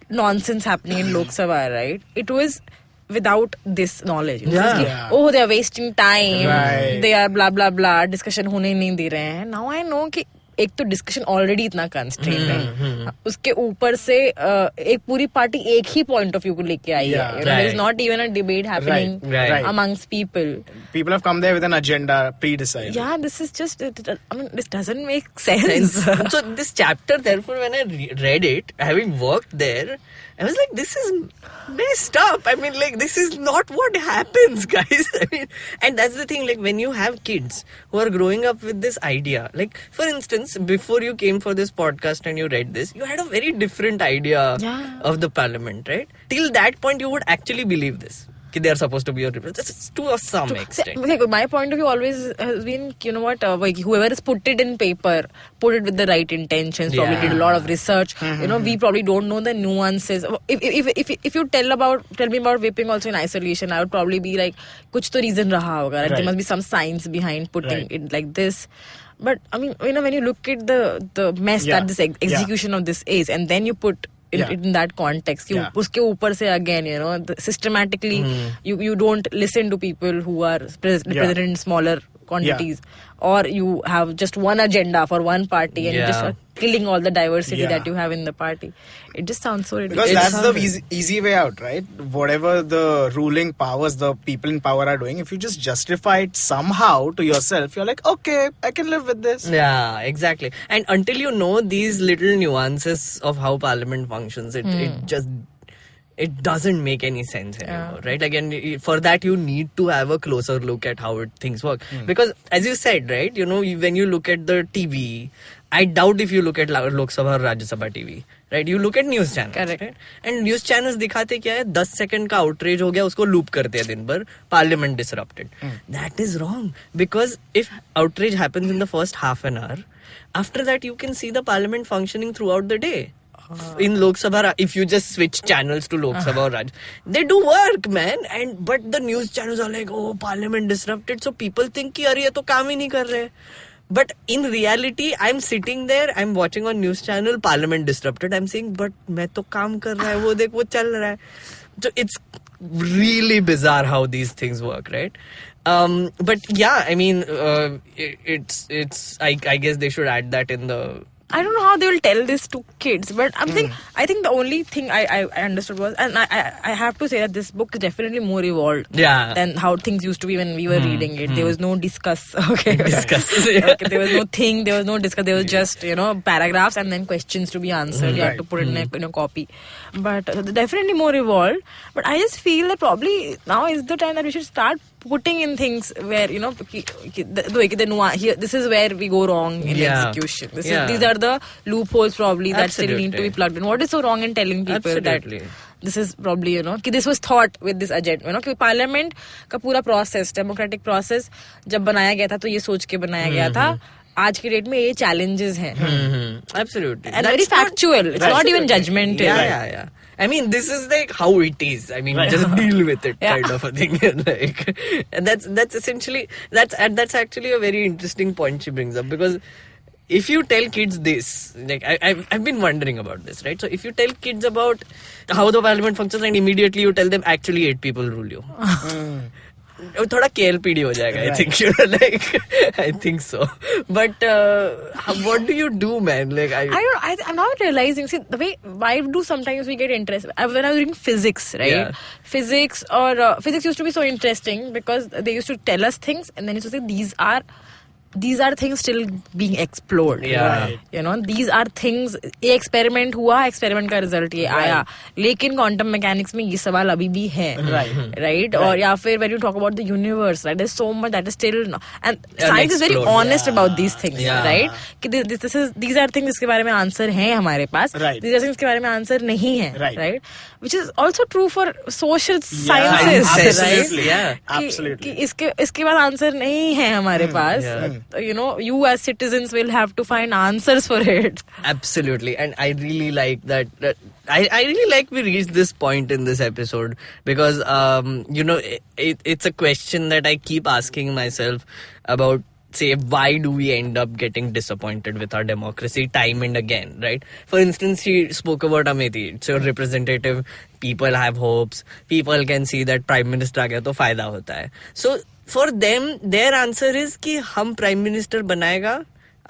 nonsense happening in Lok Sabha, right? It was without this knowledge. Oh, they are wasting time. Right. They are blah blah blah. Discussion होने नहीं दे रहे हैं. Now I know कि एक तो discussion already इतना constraint है, उसके ऊपर से एक पूरी पार्टी एक ही पॉइंट ऑफ व्यू को लेके आई है. There is not even a debate happening amongst people. People have come there with an agenda pre-decided. Yeah, this is just, I mean, this doesn't make sense. So this chapter, therefore, when I read it, having worked there, I was like, this is messed up. I mean, like, this is not what happens, guys. I mean, and that's the thing, like, when you have kids who are growing up with this idea, like, for instance, before you came for this podcast and you read this, you had a very different idea of the parliament, right? Till that point, you would actually believe this. कि they are supposed to be your representatives to some extent. Okay, my point of view always has been, you know what, like whoever has put it in paper, put it with the right intentions, probably did a lot of research. You know, we probably don't know the nuances. If you tell me about vaping also in isolation, I would probably be like, kuch to reason raha hoga, right? There must be some science behind putting it like this. But I mean, you know, when you look at the mess that this execution of this is, and then you put in that context, uske upar se again, you know, systematically you don't listen to people who are present in smaller quantities, or you have just one agenda for one party and you just are killing all the diversity that you have in the party. It just sounds so ridiculous. Because that's the easy way out, right? Whatever the ruling powers, the people in power are doing, if you just justify it somehow to yourself, you're like, okay, I can live with this. Yeah, exactly. And until you know these little nuances of how parliament functions, it doesn't make any sense anymore, right? Again, for that you need to have a closer look at how things work. Because as you said, right, you know, when you look at the TV, I doubt if you look at Lok Sabha or Rajya Sabha TV, right? You look at news channels, right? And news channels दिखाते क्या है, 10 second का outrage हो गया, उसको loop करते हैं दिन भर, parliament disrupted. That is wrong, because if outrage happens in the first half an hour, after that you can see the parliament functioning throughout the day. In Lok Sabha, if you just switch channels to Lok Sabha or Raj, they do work, man. But the news channels are like, oh, parliament disrupted, so people think कि अरे ये तो काम ही नहीं कर रहे. But in reality, I'm sitting there, I'm watching on news channel, parliament disrupted. I'm saying, but मैं तो काम कर रहा है, वो देख वो चल रहा है. So it's really bizarre how these things work, right? But yeah, I mean, I guess they should add that in the. I don't know how they will tell this to kids, but I think the only thing I understood was, and I have to say that this book is definitely more evolved than how things used to be when we were reading it. There was no discuss, okay? Okay, there was no thing, there was no discuss, there was just, you know, paragraphs and then questions to be answered. You had to put it in a copy. But definitely more evolved. But I just feel that probably now is the time that we should start putting in things where, you know, this is where we go wrong in execution. These are the loopholes probably that still need to be plugged in. What is so wrong in telling people that this is probably, you know, कि this was thought with this agenda, you know, कि parliament का पूरा process, democratic process जब बनाया गया था तो ये सोच के बनाया गया था आज की डेट में ये challenges हैं. Absolutely. And very factual. It's not even judgmental. Yeah. I mean, this is like how it is. I mean, just deal with it, kind of a thing. Like, and that's essentially that's actually a very interesting point she brings up, because if you tell kids this, like I've been wondering about this, right? So if you tell kids about how the parliament functions and immediately you tell them actually 8 people rule you. थोड़ा KLPD हो जाएगा, I think, you know, like, I think so. But what do you do, man? Like, I'm not realizing. See, the way why do sometimes we get interested? When I was reading physics, right? Yeah. Physics used to be so interesting because they used to tell us things and then used to say these are things still being explored. You know, these are things. ये experiment हुआ, experiment का result ये आया. लेकिन quantum mechanics में ये सवाल अभी भी है. Right? और या फिर when you talk about the universe, right? There's so much that is still, and science is very honest about these things, right? कि these are things जिसके बारे में answer है हमारे पास. These are things जिसके बारे में answer नहीं है. Right? Which is also true for social sciences, absolutely, right? Absolutely. कि इसके बाद answer नहीं है हमारे पास. You know, you as citizens will have to find answers for it. Absolutely. And I really like that I really like we reached this point in this episode because you know, it's a question that I keep asking myself about, say, why do we end up getting disappointed with our democracy time and again, right? For instance, she spoke about Amethi. It's a representative. People have hopes. People can see that Prime Minister आ गया तो फायदा होता है. So for them, their answer is कि हम Prime Minister बनाएगा,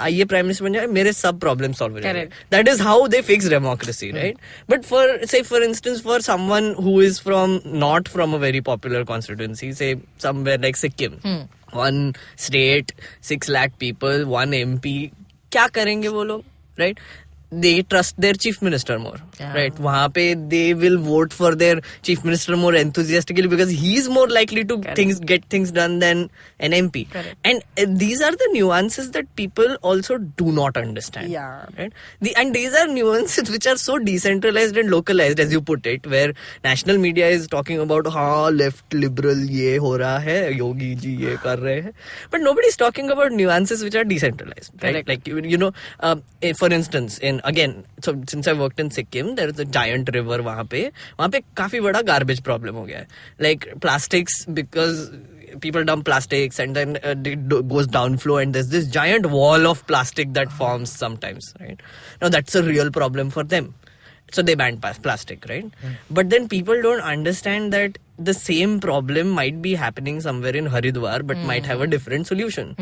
ये Prime Minister बन जाए, मेरे सब problem solve हो जाएंगे. That is how they fix democracy, right? But for instance, for someone who is not from a very popular constituency, say somewhere like Sikkim, one state, 6 lakh people, one MP, क्या करेंगे वो लोग, right? they trust their chief minister more, Yeah. right? Wahan pe they will vote for their chief minister more enthusiastically because he's more likely to get things done than an MP. Correct. And these are the nuances that people also do not understand. Yeah. Right? And these are nuances which are so decentralized and localized, as you put it, where national media is talking about left liberal ye ho raha hai, Yogi ji ye kar rahe hai. But nobody is talking about nuances which are decentralized. Right? Correct. Like, for instance, so since I worked in Sikkim, there is a giant river वहाँ पे काफी बड़ा garbage problem हो गया है. Like plastics, because people dump plastics and then it goes downflow and there's this giant wall of plastic that forms sometimes, right? Now that's a real problem for them. So they banned plastic, right? But then people don't understand that the same problem might be happening somewhere in Haridwar but might have a different solution.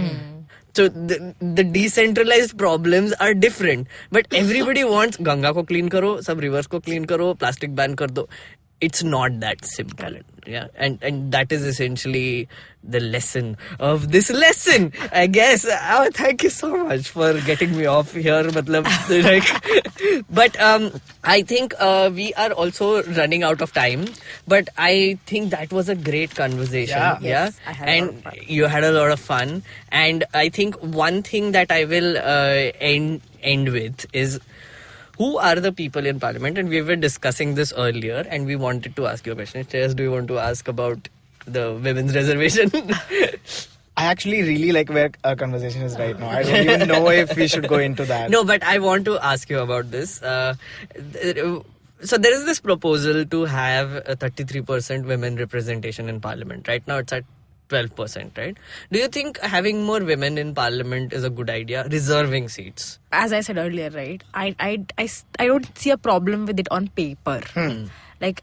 So the decentralized problems are different, but everybody wants Ganga ko clean karo, sab rivers ko clean karo, plastic ban kar do. It's not that simple. Yeah, and that is essentially the lesson of this lesson, I guess. Oh, thank you so much for getting me off here. But I think we are also running out of time. But I think that was a great conversation. Yeah. Yes, I had a lot of fun. You had a lot of fun. And I think one thing that I will end with is, who are the people in parliament? And we were discussing this earlier and we wanted to ask you a question. Shreyas, do you want to ask about the women's reservation? I actually really like where our conversation is right now. I don't even know if we should go into that. No, but I want to ask you about this. So there is this proposal to have a 33% women representation in parliament. Right now it's at 12%, right? Do you think having more women in parliament is a good idea? Reserving seats? As I said earlier, right, I don't see a problem with it on paper. Like,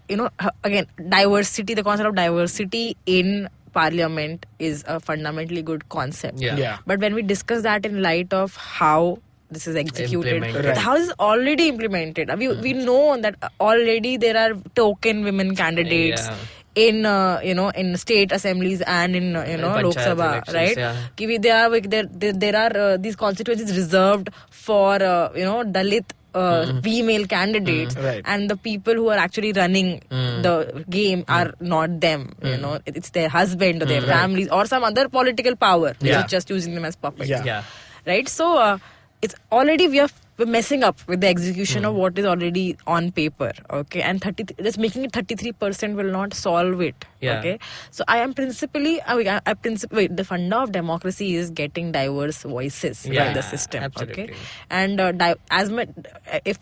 again, diversity, the concept of diversity in parliament is a fundamentally good concept. Yeah. But when we discuss that in light of how this is executed, Implemented. how this is already implemented, we know that already there are token women candidates. Yeah. In state assemblies and in Lok Sabha, elections, right? Yeah. There are these constituencies reserved for Dalit female candidates, Right. and the people who are actually running the game are not them. It's their husband or their families or some other political power, which Yeah. is just using them as puppets. Yeah. Right? So it's already we're messing up with the execution of what is already on paper. Okay, and just making it 33% will not solve it. Yeah. Okay, so I am principally the funda of democracy is getting diverse voices Yeah, in the system. absolutely. Okay, and if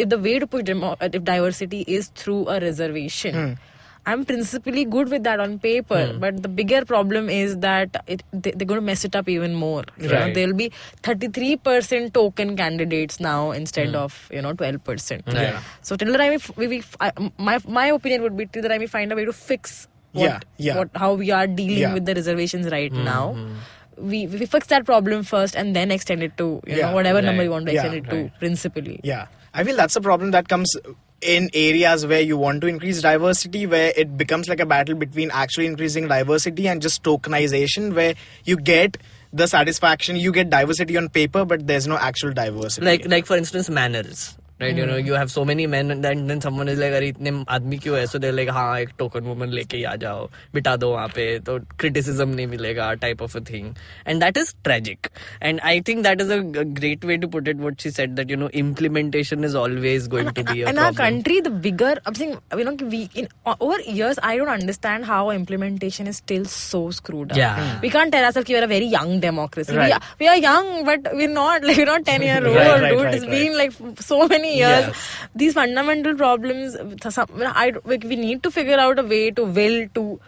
the way to put if diversity is through a reservation. I'm principally good with that on paper, but the bigger problem is that they're going to mess it up even more. Right. There'll be 33% token candidates now instead of 12%. Yeah. So till the time my opinion would be till the time we find a way to fix how we are dealing with the reservations right now. We fix that problem first and then extend it to whatever number you want to extend it to principally. Yeah. I feel that's a problem that comes in areas where you want to increase diversity, where it becomes like a battle between actually increasing diversity and just tokenization, where you get the satisfaction, you get diversity on paper, but there's no actual diversity. Like for instance, manners. Right, you have so many men and then someone is like, अरे इतने आदमी क्यों है? So they're like, हाँ एक token woman लेके ही आ जाओ, बिठा दो वहाँ पे, तो criticism नहीं मिलेगा, type of a thing. And that is tragic. And I think that is a great way to put it, what she said, that implementation is always going to be a in problem. our country, the bigger, I'm saying, over years, I don't understand how implementation is still so screwed up. Yeah. We can't tell ourselves we are a very young democracy. Right. We are young, but we're not 10-year-old, Right, dude. right, It's right. been like so many years. Yes. These fundamental problems, we need to figure out a way to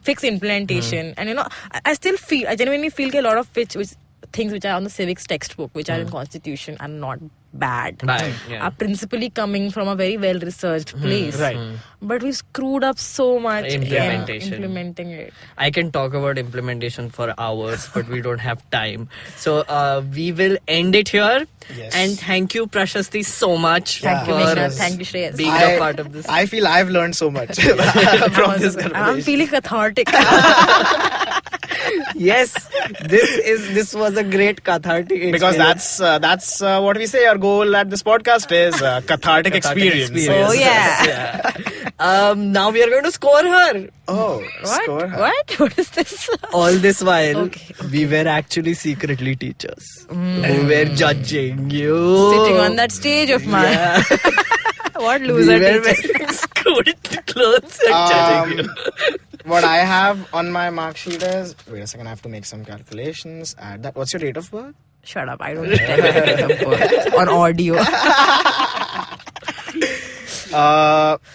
fix implementation. And I genuinely feel a lot of things which are on the civics textbook, which are in constitution, are not bad. Right, yeah. Are principally coming from a very well researched place. Right. But we screwed up so much Implementation. in implementing it. I can talk about implementation for hours, but we don't have time. So we will end it here. Yes. And thank you, Prashasti, so much Thank you, for Meghnad. Thank you, Shreyas. being a part of this. I feel I've learned so much from this conversation. I'm feeling cathartic. Yes, this was a great cathartic Because experience. that's what we say. Our goal at this podcast is cathartic experience. Oh, yeah. Now we are going to score her. Oh, What? score her. What? What is this? All this while, Okay. we were actually secretly teachers who were judging you. Sitting on that stage of mine. Yeah. What We loser were teacher? wearing school clothes and judging you. What I have on my mark sheet is, wait a second, I have to make some calculations. Add that. What's your date of birth? Shut up. I don't need that on audio.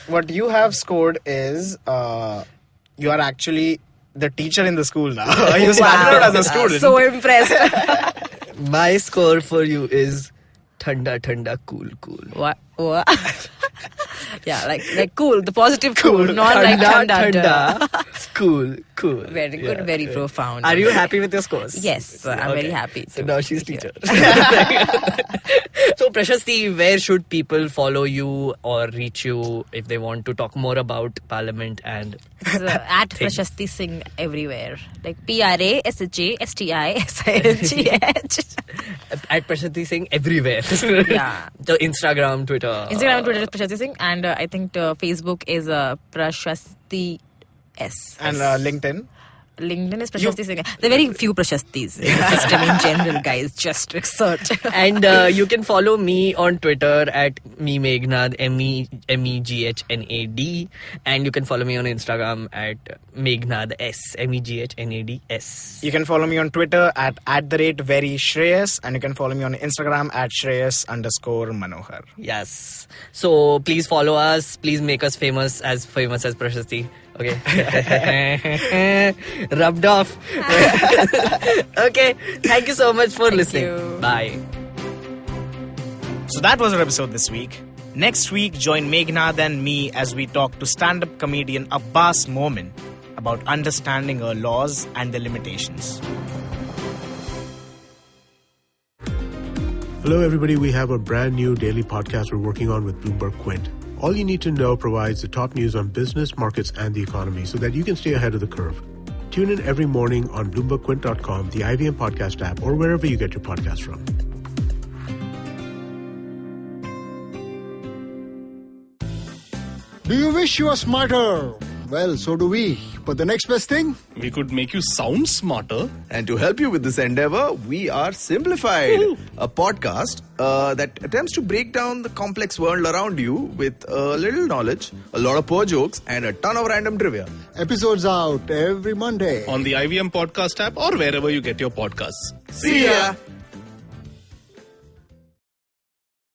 What you have scored is you are actually the teacher in the school now. You started out as a student. So impressed. My score for you is thanda thanda cool cool. What? Yeah, like cool, the positive cool, not like thanda. Cool. Very good, Yeah, very yeah. profound. Are you happy with your scores? Yes, I'm very happy. So to now she's hear. teacher. So Prashasti, where should people follow you or reach you if they want to talk more about Parliament and So, at Prashasthi Singh everywhere. Like PRASHASTISINGH. at Prashasti Singh everywhere? Yeah. So Instagram, Twitter. Instagram and Twitter is Prashasthi Singh, and I think Facebook is Prashasti S. And LinkedIn. LinkedIn is Prashasthi Singh. There are very few Prashastis in the system in general, guys. Just search. And you can follow me on Twitter at Meghnad, MEGHNAD. And you can follow me on Instagram at Meghnad S, MEGHNADS. You can follow me on Twitter at @very Shreyas, and you can follow me on Instagram at Shreyas_Manohar. Yes. So please follow us. Please make us famous as Prashasti. Okay. Rubbed off. Okay. Thank you so much for listening. you. Bye. So that was our episode this week. Next week, join Meghnad and me as we talk to stand-up comedian Abbas Momin about understanding our laws and their limitations. Hello, everybody. We have a brand new daily podcast we're working on with Bloomberg Quint. All you need to know provides the top news on business, markets, and the economy so that you can stay ahead of the curve. Tune in every morning on BloombergQuint.com, the IVM podcast app, or wherever you get your podcasts from. Do you wish you were smarter? Well, so do we. But the next best thing? We could make you sound smarter. And to help you with this endeavor, we are Simplified, a podcast that attempts to break down the complex world around you with a little knowledge, a lot of poor jokes, and a ton of random trivia. Episodes out every Monday. On the IVM podcast app or wherever you get your podcasts. See ya!